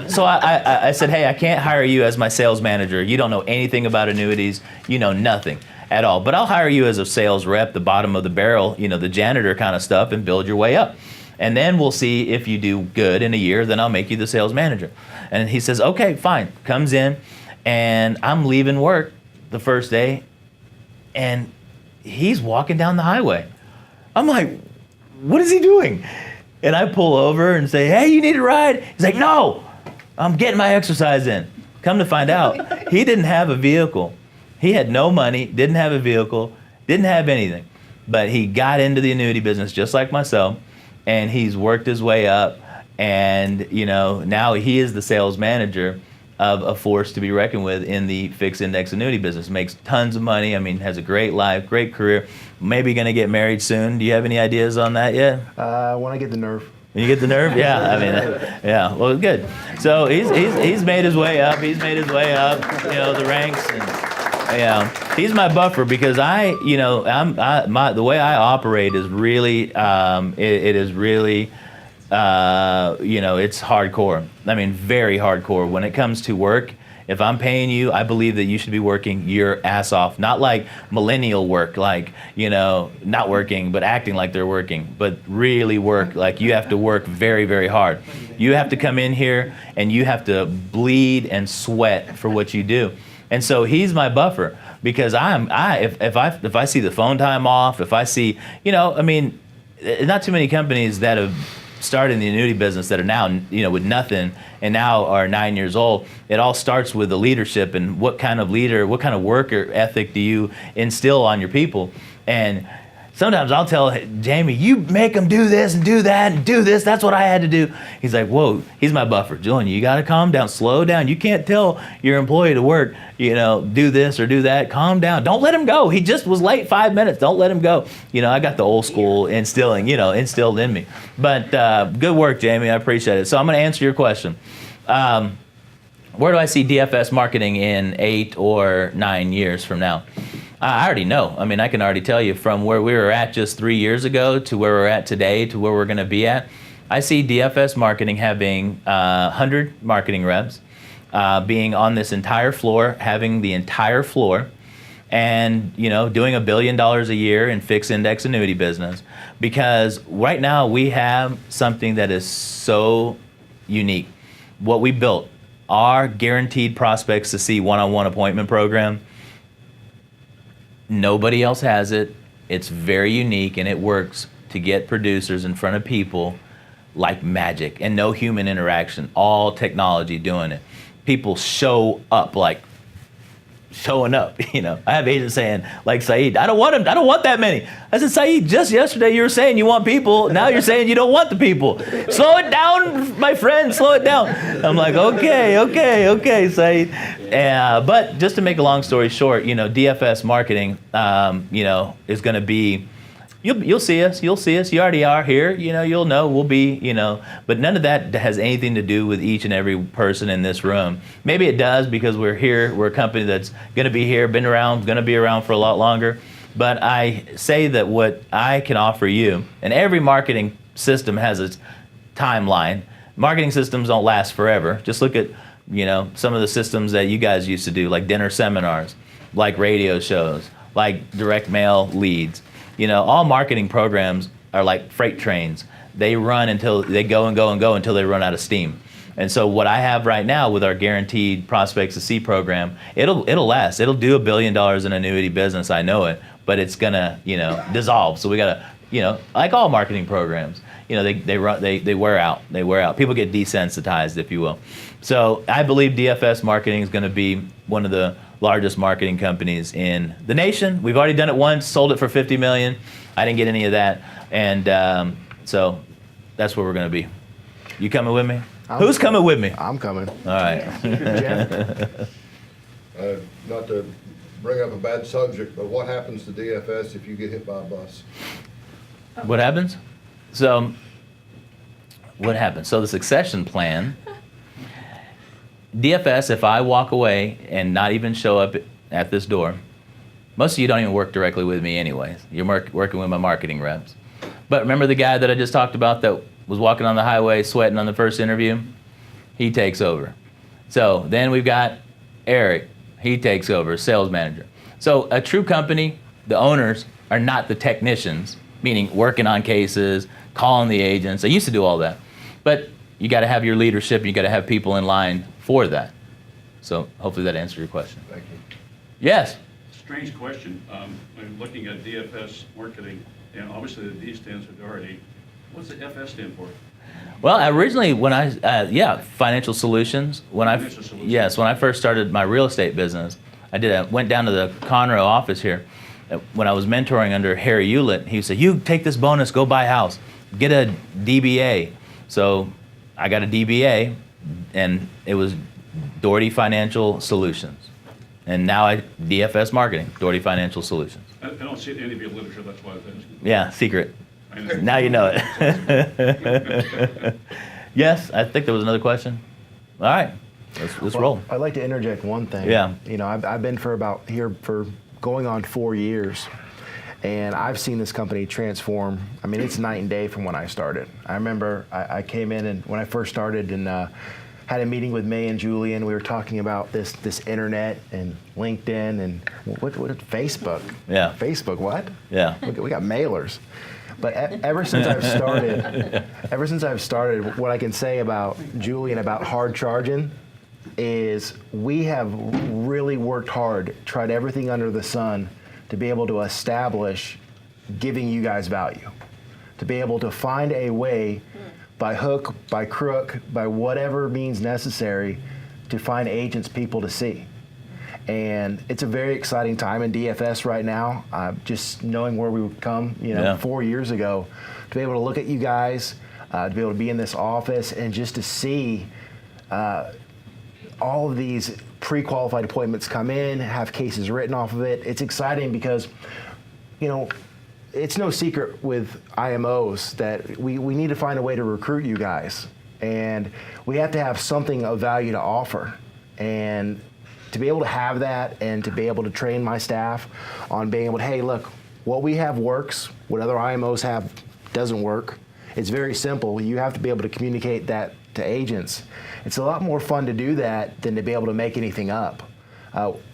so I said, hey, I can't hire you as my sales manager. You don't know anything about annuities. You know nothing at all. But I'll hire you as a sales rep, the bottom of the barrel, you know, the janitor kind of stuff, and build your way up. And then we'll see if you do good in a year, then I'll make you the sales manager. And he says, okay, fine. Comes in, and I'm leaving work the first day, and he's walking down the highway. I'm like, what is he doing? And I pull over and say, hey, you need a ride? He's like, no, I'm getting my exercise in. Come to find out, he didn't have a vehicle. He had no money, didn't have a vehicle, didn't have anything. But he got into the annuity business just like myself, and he's worked his way up. And, you know, now he is the sales manager of a force to be reckoned with in the fixed index annuity business. Makes tons of money. I mean, has a great life, great career. Maybe going to get married soon. Do you have any ideas on that yet? When I get the nerve. When you get the nerve? Yeah, I mean, yeah, well, good. So he's made his way up. He's made his way up, you know, the ranks. And, yeah, he's my buffer because you know, the way I operate is really, it is really, you know, it's hardcore. I mean, very hardcore. When it comes to work, if I'm paying you, I believe that you should be working your ass off. Not like millennial work, like, you know, not working, but acting like they're working, but really work. Like, you have to work very, very hard. You have to come in here and you have to bleed and sweat for what you do. And so he's my buffer because if I see the phone time off, if I see, you know, I mean, not too many companies that have started in the annuity business that are now, you know, with nothing and now are 9 years old. It all starts with the leadership and what kind of leader, what kind of worker ethic do you instill on your people. And sometimes I'll tell Jamie, you make them do this and do that and do this. That's what I had to do. He's like, whoa, he's my buffer. Julian, you got to calm down, slow down. You can't tell your employee to work, you know, do this or do that. Calm down. Don't let him go. He just was late 5 minutes. Don't let him go. You know, I got the old school instilled in me. But good work, Jamie. I appreciate it. So I'm going to answer your question. Where do I see DFS marketing in 8 or 9 years from now? I already know. I mean, I can already tell you from where we were at just 3 years ago to where we're at today to where we're going to be at. I see DFS marketing having 100 marketing reps, being on this entire floor, having the entire floor, and, you know, doing $1 billion a year in fixed index annuity business. Because right now we have something that is so unique. What we built, our guaranteed prospects to see one-on-one appointment program. Nobody else has it. It's very unique, and it works to get producers in front of people like magic, and no human interaction, all technology doing it. People show up like showing up, you know. I have agents saying, like, Saeed, I don't want him, I don't want that many. I said, Saeed, just yesterday you were saying you want people, now you're saying you don't want the people. Slow it down, my friend, slow it down. I'm like, okay, Saeed. But just to make a long story short, you know, DFS marketing, you know, is gonna be, you'll see us, you already are here, you know, you'll know, we'll be, you know, but none of that has anything to do with each and every person in this room. Maybe it does because we're here, we're a company that's gonna be here, been around, gonna be around for a lot longer, but I say that what I can offer you, and every marketing system has its timeline. Marketing systems don't last forever. Just look at, you know, some of the systems that you guys used to do, like dinner seminars, like radio shows, like direct mail leads. You know, all marketing programs are like freight trains. They run until they go and go and go until they run out of steam. And so what I have right now with our guaranteed prospects to see program, it'll last. It'll do $1 billion in annuity business. I know it, but it's gonna, you know, dissolve. So we gotta, you know, like all marketing programs, you know, they wear out. They wear out. People get desensitized, if you will. So I believe DFS marketing is going to be one of the largest marketing companies in the nation. We've already done it once, sold it for $50 million. I didn't get any of that, and so that's where we're going to be. You coming with me? Who's coming with me? I'm coming. All right. Not to bring up a bad subject, but what happens to DFS if you get hit by a bus? What happens? So what happens? So the succession plan DFS, if I walk away and not even show up at this door, most of you don't even work directly with me anyways. You're working with my marketing reps. But remember the guy that I just talked about that was walking on the highway sweating on the first interview? He takes over. So then we've got Eric. He takes over, sales manager. So a true company, the owners are not the technicians, meaning working on cases, calling the agents. I used to do all that. But you got to have your leadership. You got to have people in line for that. So hopefully that answered your question. Thank you. Yes. Strange question. I'm looking at DFS marketing, and obviously the D stands for Dougharty. What's the FS stand for? Well, originally when financial solutions. Financial solutions. Yes, when I first started my real estate business, went down to the Conroe office here. When I was mentoring under Harry Hewlett, he said, "You take this bonus, go buy a house, get a DBA." So I got a DBA, and it was Dougharty Financial Solutions. And now DFS Marketing, Dougharty Financial Solutions. I don't see it in any of your literature, that's why I was asking. Yeah, secret. I know. Now you know it. Yes, I think there was another question. All right, let's roll. I'd like to interject one thing. Yeah. You know, I've been for going on 4 years, and I've seen this company transform. I mean, it's night and day from when I started. I remember I came in and when I first started and had a meeting with May and Julian. We were talking about this internet and LinkedIn and what Facebook. Yeah. Facebook, what? Yeah. We got mailers. But ever since I've started, what I can say about Julian about hard charging is we have really worked hard, tried everything under the sun to be able to establish giving you guys value, to be able to find a way by hook, by crook, by whatever means necessary to find agents people to see. And it's a very exciting time in DFS right now. Just knowing where we've come, 4 years ago, to be able to look at you guys, to be able to be in this office, and just to see all of these pre-qualified appointments come in, have cases written off of it. It's exciting because, it's no secret with IMOs that we need to find a way to recruit you guys. And we have to have something of value to offer. And to be able to have that and to be able to train my staff on being able to, hey, look, what we have works, what other IMOs have doesn't work. It's very simple. You have to be able to communicate that to agents. It's a lot more fun to do that than to be able to make anything up.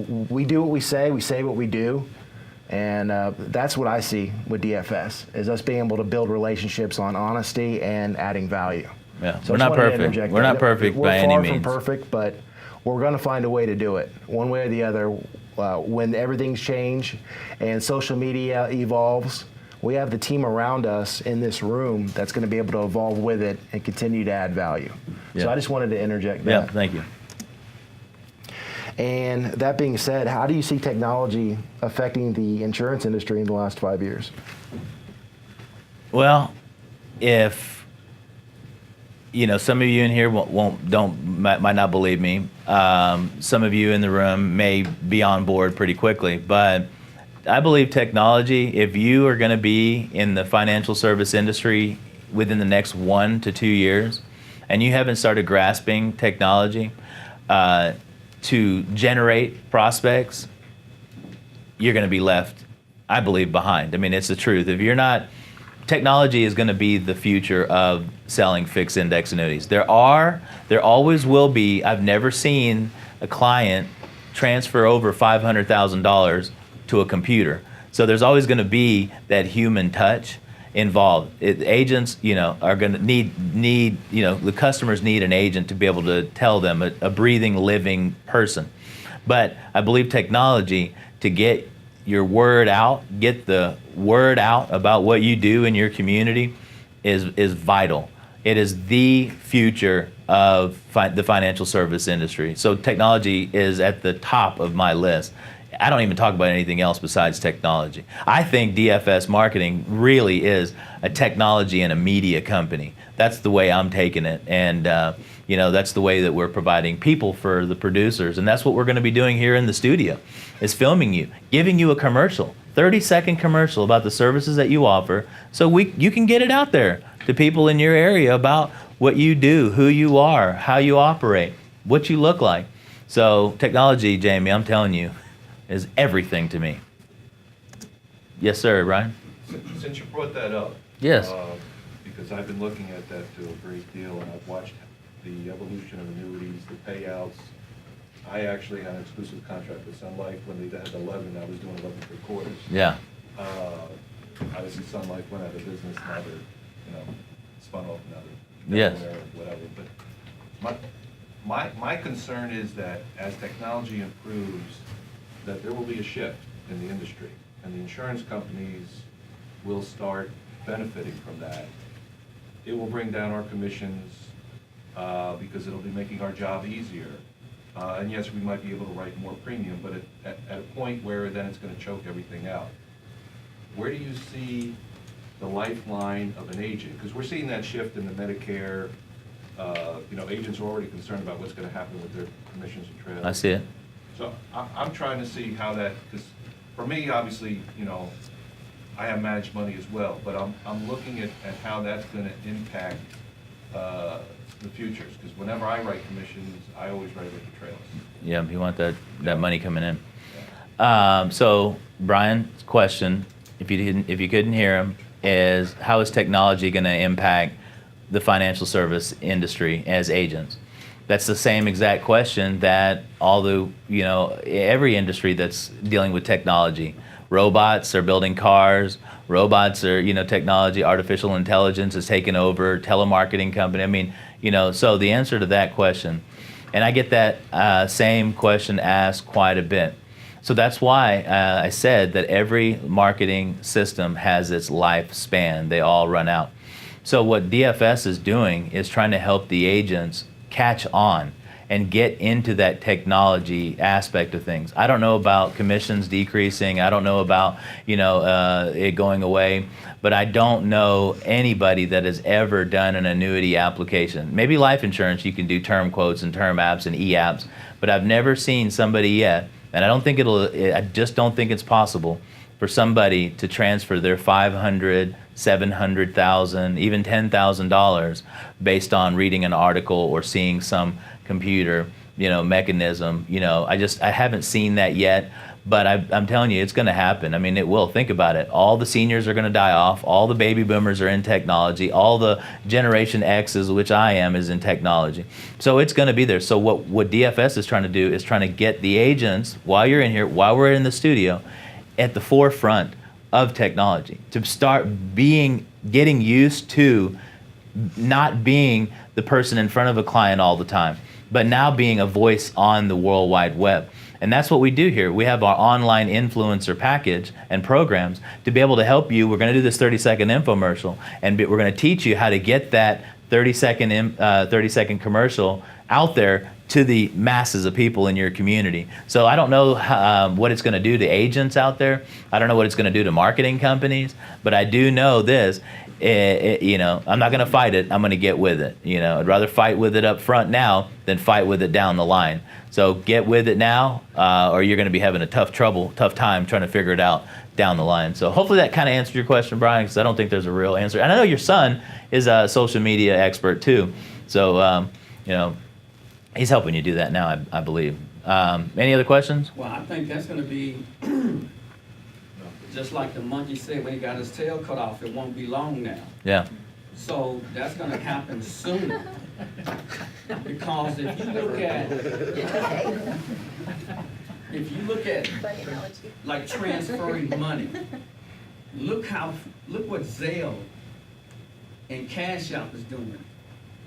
We do what we say what we do, and that's what I see with DFS, is us being able to build relationships on honesty and adding value. Yeah, So we're I just not wanted to perfect. interject We're that. not perfect by any We're far means. from perfect, but we're going to find a way to do it, one way or the other. When everything's changed and social media evolves, we have the team around us in this room that's going to be able to evolve with it and continue to add value. So Yeah. I just wanted to interject that. Yeah, thank you. And that being said, how do you see technology affecting the insurance industry in the last 5 years? Well, if some of you in here might not believe me. Some of you in the room may be on board pretty quickly, but I believe technology, if you are going to be in the financial service industry within the next 1 to 2 years, and you haven't started grasping technology to generate prospects, you're going to be left, I believe, behind. I mean, it's the truth. If you're not, technology is going to be the future of selling fixed index annuities. There always will be. I've never seen a client transfer over $500,000 to a computer. So there's always going to be that human touch involved. Agents, are going to need, the customers need an agent to be able to tell them, a breathing, living person. But I believe technology, to get your word out, get the word out about what you do in your community is vital. It is the future of the financial service industry. So technology is at the top of my list. I don't even talk about anything else besides technology. I think DFS Marketing really is a technology and a media company. That's the way I'm taking it. And that's the way that we're providing people for the producers. And that's what we're going to be doing here in the studio, is filming you, giving you a commercial, 30-second commercial about the services that you offer, so you can get it out there to people in your area about what you do, who you are, how you operate. what you look like. So technology, Jamie, I'm telling you, is everything to me. Yes, sir, Ryan? Since you brought that up. Yes. Because I've been looking at that to a great deal, and I've watched the evolution of annuities, the payouts. I actually had an exclusive contract with Sun Life when they had 11, I was doing 11 3/4. Yeah. Obviously Sun Life went out of business, now they're, spun off another. Yes. Whatever, but my concern is that as technology improves, that there will be a shift in the industry, and the insurance companies will start benefiting from that. It will bring down our commissions, because it'll be making our job easier. And yes, we might be able to write more premium, but at a point where then it's gonna choke everything out. Where do you see the lifeline of an agent? Because we're seeing that shift in the Medicare. Agents are already concerned about what's gonna happen with their commissions and trails. I see it. So I'm trying to see how that, because for me, obviously, I have managed money as well, but I'm looking at how that's gonna impact the futures, because whenever I write commissions, I always write with the trails. Yeah, you want that money coming in. So Brian's question, if you couldn't hear him, is how is technology going to impact the financial service industry as agents? That's the same exact question that every industry that's dealing with technology. Robots are building cars. Robots are, technology, artificial intelligence is taking over, telemarketing company. I mean, so the answer to that question, and I get that same question asked quite a bit. So that's why I said that every marketing system has its lifespan. They all run out. So what DFS is doing is trying to help the agents catch on and get into that technology aspect of things. I don't know about commissions decreasing. I don't know about it going away, but I don't know anybody that has ever done an annuity application. Maybe life insurance, you can do term quotes and term apps and e-apps, but I've never seen somebody yet, and I just don't think it's possible for somebody to transfer their $500, $700,000, even $10,000 based on reading an article or seeing some computer, mechanism. I haven't seen that yet, but I'm telling you, it's going to happen. I mean, it will. Think about it. All the seniors are going to die off. All the baby boomers are in technology. All the Generation X's, which I am, is in technology. So it's going to be there. So what DFS is trying to do is trying to get the agents, while you're in here, while we're in the studio, at the forefront of technology, to start getting used to not being the person in front of a client all the time, but now being a voice on the World Wide Web. And that's what we do here. We have our online influencer package and programs to be able to help you. We're going to do this 30-second infomercial, and we're going to teach you how to get that 30-second commercial out there to the masses of people in your community. So I don't know what it's going to do to agents out there. I don't know what it's going to do to marketing companies, but I do know this. I'm not going to fight it. I'm going to get with it. I'd rather fight with it up front now than fight with it down the line. So get with it now, or you're going to be having a tough time trying to figure it out down the line. So hopefully that kind of answered your question, Brian, because I don't think there's a real answer. And I know your son is a social media expert too. So, he's helping you do that now, I believe. Any other questions? Well, I think that's going to be just like the monkey said when he got his tail cut off. It won't be long now. Yeah. So that's going to happen sooner. Because if you look at like transferring money, look what Zelle and Cash App is doing.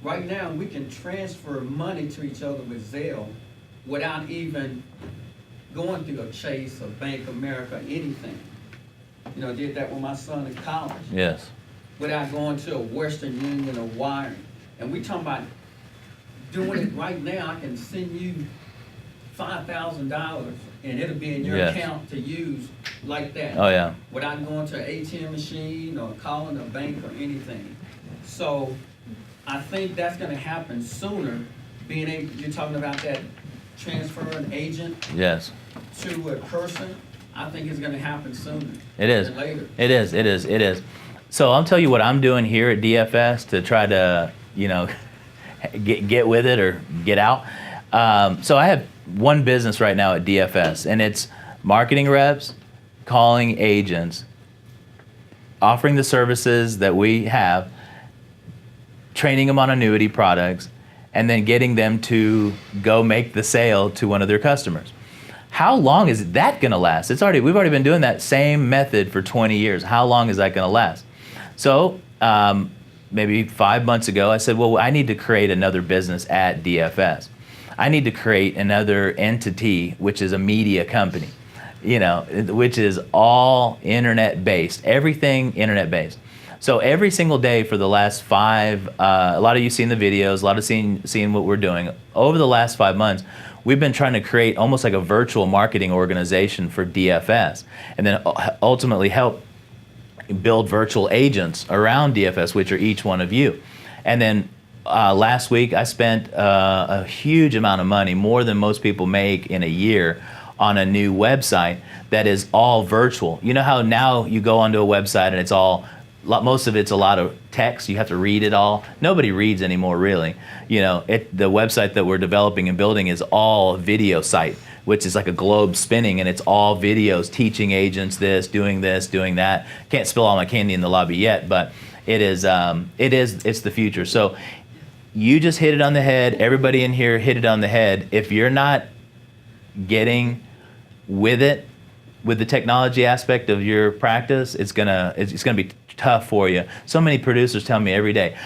Right now, we can transfer money to each other with Zelle without even going through a Chase or Bank of America, anything. I did that with my son in college. Yes. Without going to a Western Union or wiring. And we talking about doing it right now. I can send you $5,000 and it'll be in your account to use like that. Oh yeah. Without going to an ATM machine or calling a bank or anything. So I think that's going to happen sooner. You're talking about that transfer an agent to a person. I think it's going to happen sooner. It is. Than later. It is. So I'll tell you what I'm doing here at DFS to try to, get with it or get out. So I have one business right now at DFS, and it's marketing reps, calling agents, offering the services that we have, training them on annuity products, and then getting them to go make the sale to one of their customers. How long is that going to last? We've already been doing that same method for 20 years. How long is that going to last? So maybe 5 months ago, I said, well, I need to create another business at DFS. I need to create another entity, which is a media company, which is all internet-based, everything internet-based. So every single day for the last a lot of you seen the videos, a lot of seeing what we're doing. Over the last 5 months, we've been trying to create almost like a virtual marketing organization for DFS, and then ultimately help build virtual agents around DFS, which are each one of you. And then last week, I spent a huge amount of money, more than most people make in a year, on a new website that is all virtual. You know how now you go onto a website and it's most of it's a lot of text. You have to read it all. Nobody reads anymore, really. The website that we're developing and building is all video site, which is like a globe spinning, and it's all videos teaching agents this, doing that. Can't spill all my candy in the lobby yet, but it's the future. So you just hit it on the head. Everybody in here hit it on the head. If you're not getting with the technology aspect of your practice, it's gonna be tough for you. So many producers tell me every day,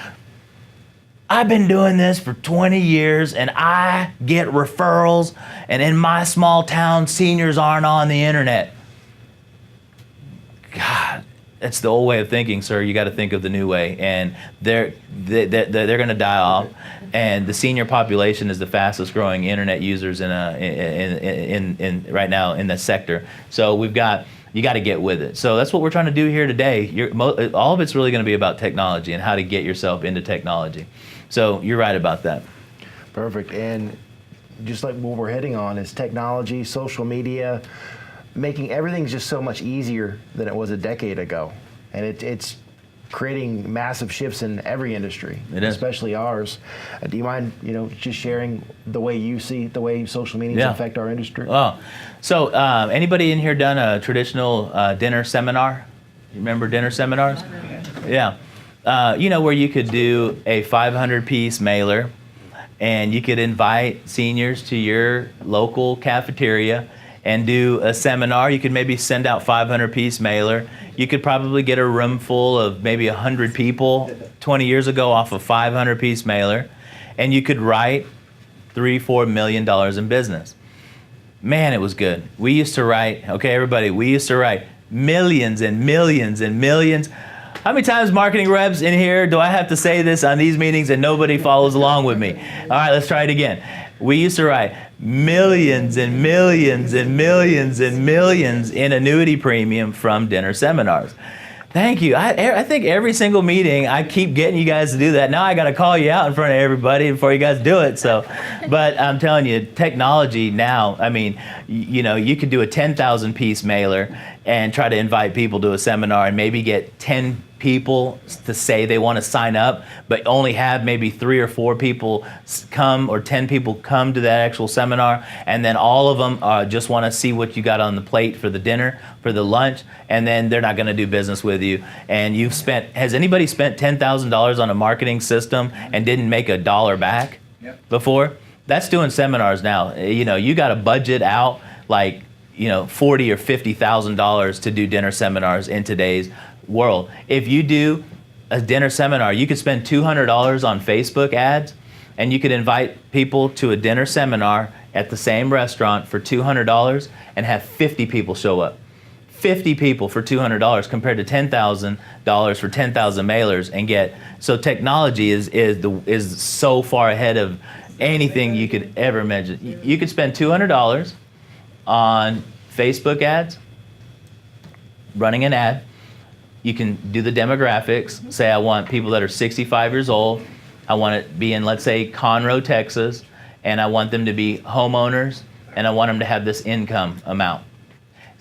I've been doing this for 20 years and I get referrals, and in my small town, seniors aren't on the internet. God, that's the old way of thinking, sir. You got to think of the new way, and they're going to die off. And the senior population is the fastest growing internet users in right now in the sector. So you got to get with it. So that's what we're trying to do here today. All of it's really going to be about technology and how to get yourself into technology. So you're right about that. Perfect. And just like what we're hitting on is technology, social media, making everything just so much easier than it was a decade ago. And it's creating massive shifts in every industry, especially ours. Do you mind, just sharing the way you see the way social media affect our industry? Oh, so anybody in here done a traditional dinner seminar? You remember dinner seminars? Yeah. Where you could do a 500-piece mailer, and you could invite seniors to your local cafeteria and do a seminar. You could maybe send out 500-piece mailer. You could probably get a room full of maybe 100 people 20 years ago off a 500-piece mailer, and you could write $3-4 million in business. Man, it was good. We used to write, we used to write millions and millions and millions. How many times, marketing reps in here, do I have to say this on these meetings and nobody follows along with me? All right, let's try it again. We used to write millions and millions and millions and millions in annuity premium from dinner seminars. Thank you. I think every single meeting I keep getting you guys to do that. Now I got to call you out in front of everybody before you guys do it. So, but I'm telling you, technology now, you could do a 10,000-piece mailer and try to invite people to a seminar and maybe get 10 people to say they want to sign up, but only have maybe 3 or 4 people come, or 10 people come to that actual seminar, and then all of them just want to see what you got on the plate for the dinner, for the lunch, and then they're not going to do business with you. And has anybody spent $10,000 on a marketing system and didn't make a dollar back before? That's doing seminars now. You got to budget out like $40,000 or $50,000 to do dinner seminars in today's world. If you do a dinner seminar, you could spend $200 on Facebook ads, and you could invite people to a dinner seminar at the same restaurant for $200 and have 50 people show up. 50 people for $200 compared to $10,000 for 10,000 mailers, and so technology is so far ahead of anything you could ever imagine. You could spend $200 on Facebook ads, running an ad. You can do the demographics. Say I want people that are 65 years old. I want it to be in, let's say, Conroe, Texas, and I want them to be homeowners, and I want them to have this income amount.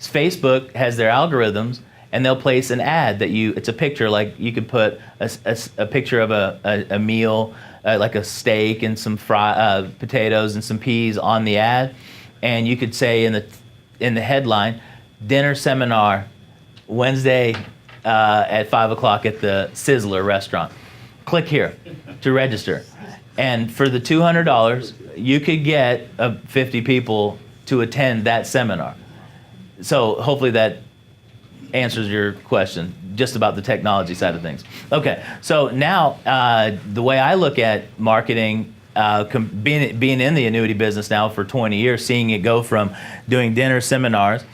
Facebook has their algorithms, and they'll place an ad that it's a picture, like you could put a picture of a meal like a steak and some potatoes and some peas on the ad, and you could say in the headline, dinner seminar Wednesday at 5 o'clock at the Sizzler restaurant. Click here to register. And for the $200, you could get 50 people to attend that seminar. So hopefully that answers your question just about the technology side of things. Okay, so now the way I look at marketing, being in the annuity business now for 20 years, seeing it go from doing dinner seminars,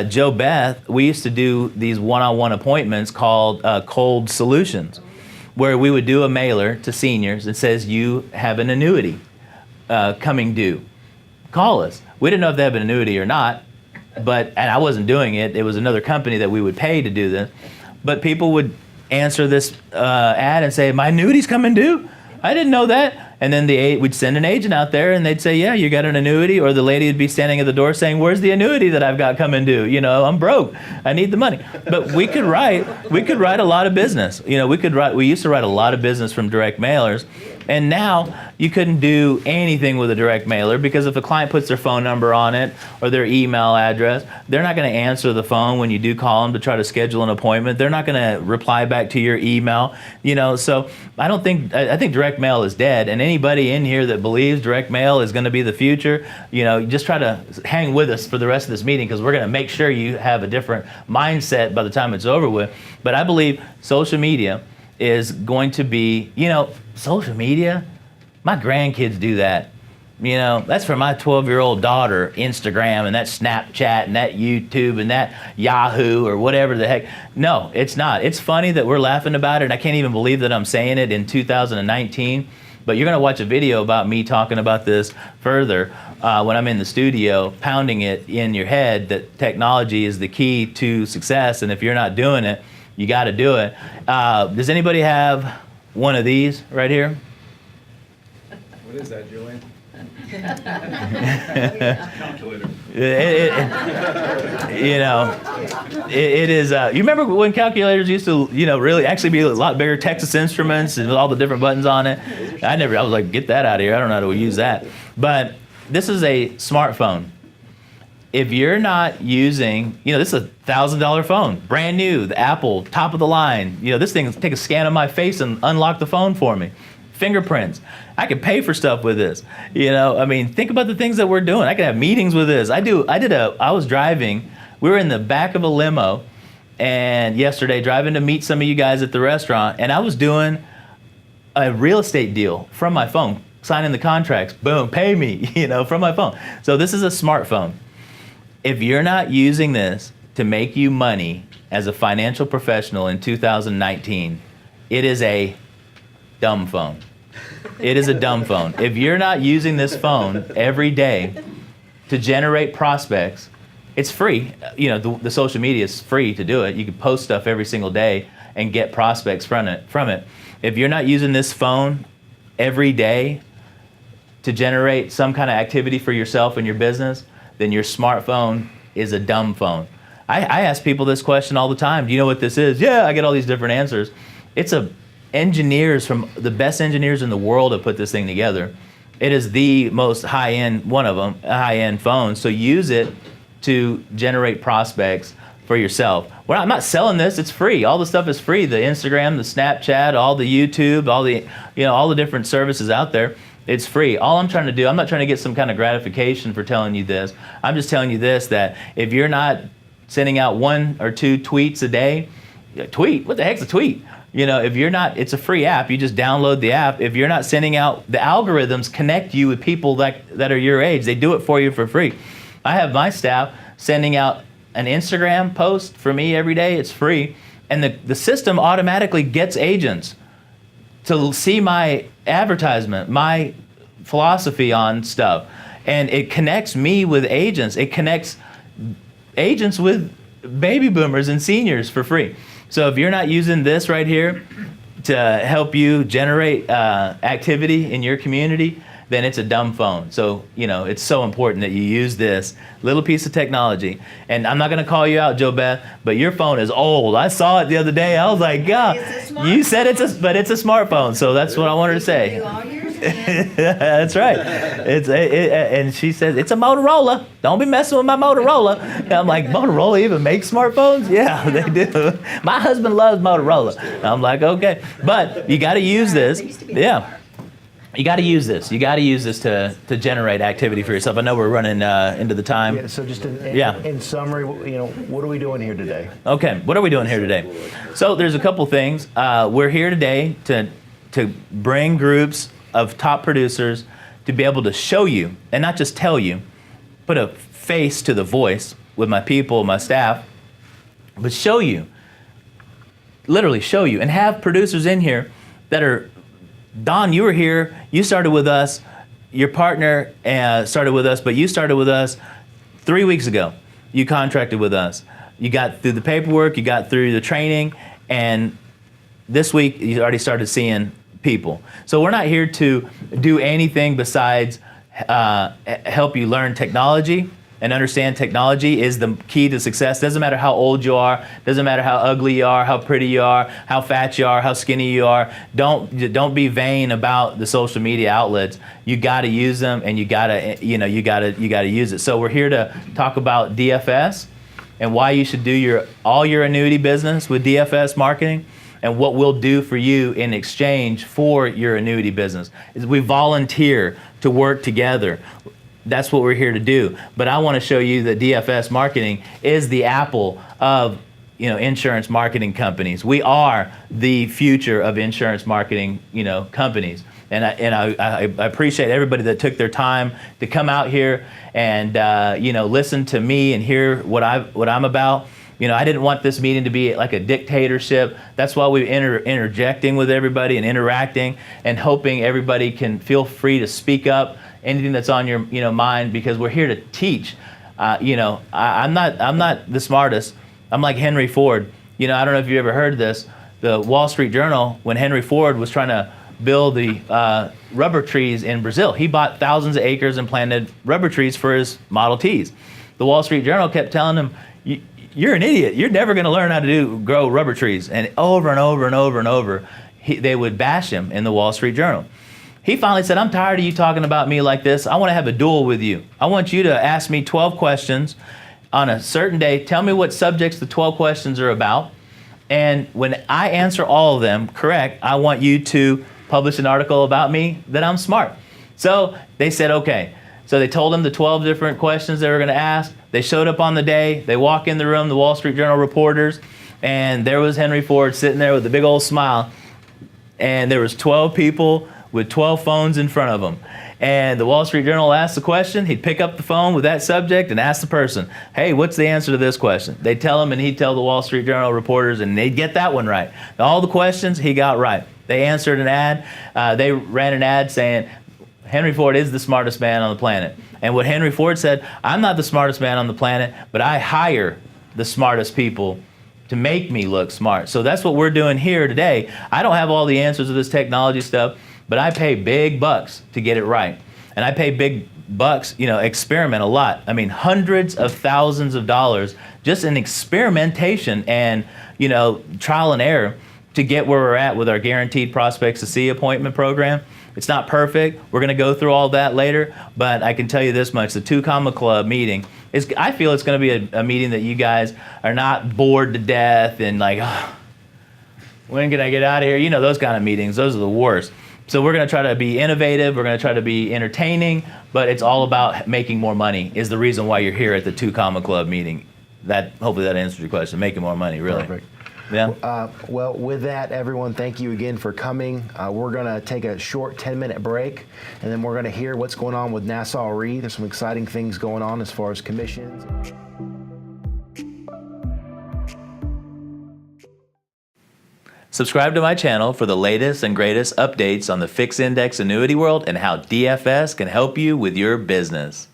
Joe Beth, we used to do these one-on-one appointments called cold solutions, where we would do a mailer to seniors that says, you have an annuity coming due. Call us. We didn't know if they have an annuity or not, and I wasn't doing it. It was another company that we would pay to do this. But people would answer this ad and say, my annuity's coming due? I didn't know that. And then we'd send an agent out there and they'd say, yeah, you got an annuity. Or the lady would be standing at the door saying, where's the annuity that I've got coming due? You know, I'm broke. I need the money. But we could write a lot of business. You know, we used to write a lot of business from direct mailers. And now you couldn't do anything with a direct mailer, because if a client puts their phone number on it or their email address, they're not going to answer the phone when you do call them to try to schedule an appointment. They're not going to reply back to your email. You know, so I think direct mail is dead. And anybody in here that believes direct mail is going to be the future, you know, just try to hang with us for the rest of this meeting, because we're going to make sure you have a different mindset by the time it's over with. But I believe social media is going to be, you know, social media, my grandkids do that. You know, that's for my 12-year-old daughter, Instagram and that Snapchat and that YouTube and that Yahoo or whatever the heck. No, it's not. It's funny that we're laughing about it, and I can't even believe that I'm saying it in 2019. But you're going to watch a video about me talking about this further when I'm in the studio, pounding it in your head that technology is the key to success, and if you're not doing it, you got to do it. Does anybody have one of these right here? What is that, Julian? Calculator. You know, it is. You remember when calculators used to, you know, really actually be a lot bigger, Texas Instruments and all the different buttons on it? I was like, get that out of here. I don't know how to use that. But this is a smartphone. If you're not using, you know, this is a $1,000 phone, brand new, the Apple, top of the line. You know, this thing can take a scan of my face and unlock the phone for me. Fingerprints. I can pay for stuff with this. You know, I mean, think about the things that we're doing. I can have meetings with this. I was driving, we were in the back of a limo, and yesterday driving to meet some of you guys at the restaurant, and I was doing a real estate deal from my phone, signing the contracts, boom, pay me, you know, from my phone. So this is a smartphone. If you're not using this to make you money as a financial professional in 2019, it is a dumb phone. It is a dumb phone. If you're not using this phone every day to generate prospects, it's free. You know, the social media is free to do it. You can post stuff every single day and get prospects from it. If you're not using this phone every day to generate some kind of activity for yourself and your business, then your smartphone is a dumb phone. I ask people this question all the time. Do you know what this is? Yeah, I get all these different answers. It's engineers from the best engineers in the world have put this thing together. It is the most high-end, one of them, high-end phone. So use it to generate prospects for yourself. I'm not selling this, it's free. All the stuff is free. The Instagram, the Snapchat, all the YouTube, all the different services out there. It's free. All I'm trying to do, I'm not trying to get some kind of gratification for telling you this. I'm just telling you this, that if you're not sending out 1 or 2 tweets a day, tweet, what the heck's a tweet? You know, if you're not, it's a free app. You just download the app. If you're not sending out, the algorithms connect you with people that are your age. They do it for you for free. I have my staff sending out an Instagram post for me every day. It's free. And the system automatically gets agents to see my advertisement, my philosophy on stuff. And it connects me with agents. It connects agents with baby boomers and seniors for free. So if you're not using this right here to help you generate activity in your community, then it's a dumb phone. So, it's so important that you use this little piece of technology. And I'm not going to call you out, Joe Beth, but your phone is old. I saw it the other day. I was like, God, you said but it's a smartphone. So that's what I wanted to say. That's right. And she says, it's a Motorola. Don't be messing with my Motorola. And I'm like, Motorola even makes smartphones? Yeah, they do. My husband loves Motorola. And I'm like, okay. But you got to use this. Yeah. You got to use this. You got to use this to generate activity for yourself. I know we're running into the time. Yeah, so just in summary, what are we doing here today? Okay, what are we doing here today? So there's a couple things. We're here today to bring groups of top producers to be able to show you, and not just tell you, put a face to the voice with my people, my staff, but show you, literally show you, and have producers in here that are, Don, you were here, you started with us, your partner started with us, but you started with us 3 weeks ago. You contracted with us. You got through the paperwork, you got through the training, and this week you already started seeing people. So we're not here to do anything besides help you learn technology and understand technology is the key to success. Doesn't matter how old you are, doesn't matter how ugly you are, how pretty you are, how fat you are, how skinny you are. Don't be vain about the social media outlets. You got to use them, and you got to use it. So we're here to talk about DFS and why you should do all your annuity business with DFS marketing, and what we'll do for you in exchange for your annuity business. Is we volunteer to work together. That's what we're here to do. But I want to show you that DFS marketing is the Apple of insurance marketing companies. We are the future of insurance marketing companies. And I appreciate everybody that took their time to come out here and listen to me and hear what I'm about. I didn't want this meeting to be like a dictatorship. That's why we're interjecting with everybody and interacting and hoping everybody can feel free to speak up, anything that's on your mind, because we're here to teach. I'm not the smartest. I'm like Henry Ford. I don't know if you ever heard this. The Wall Street Journal, when Henry Ford was trying to build the rubber trees in Brazil, he bought thousands of acres and planted rubber trees for his Model Ts. The Wall Street Journal kept telling him, you're an idiot. You're never going to learn how to grow rubber trees. And over and over and over and over, they would bash him in the Wall Street Journal. He finally said, I'm tired of you talking about me like this. I want to have a duel with you. I want you to ask me 12 questions on a certain day. Tell me what subjects the 12 questions are about. And when I answer all of them correct, I want you to publish an article about me that I'm smart. So they said, okay. So they told him the 12 different questions they were going to ask. They showed up on the day. They walk in the room, the Wall Street Journal reporters, and there was Henry Ford sitting there with a big old smile. And there was 12 people with 12 phones in front of them. And the Wall Street Journal asked the question. He'd pick up the phone with that subject and ask the person, hey, what's the answer to this question? They'd tell him, and he'd tell the Wall Street Journal reporters, and they'd get that one right. All the questions he got right. They answered an ad. They ran an ad saying, Henry Ford is the smartest man on the planet. And what Henry Ford said, I'm not the smartest man on the planet, but I hire the smartest people to make me look smart. So that's what we're doing here today. I don't have all the answers to this technology stuff, but I pay big bucks to get it right. And I pay big bucks, experiment a lot. I mean, hundreds of thousands of dollars just in experimentation and, trial and error to get where we're at with our Guaranteed Prospects to See appointment program. It's not perfect. We're going to go through all that later, but I can tell you this much. The 2 Comma Club meeting, I feel it's going to be a meeting that you guys are not bored to death and like, oh, when can I get out of here? Those kind of meetings, those are the worst. So we're going to try to be innovative. We're going to try to be entertaining, but it's all about making more money is the reason why you're here at the 2 Comma Club meeting. Hopefully that answers your question. Making more money, really. Perfect. Yeah. Well, with that, everyone, thank you again for coming. We're going to take a short 10-minute break, and then we're going to hear what's going on with Nassau Re. There's some exciting things going on as far as commissions. Subscribe to my channel for the latest and greatest updates on the fixed index annuity world and how DFS can help you with your business.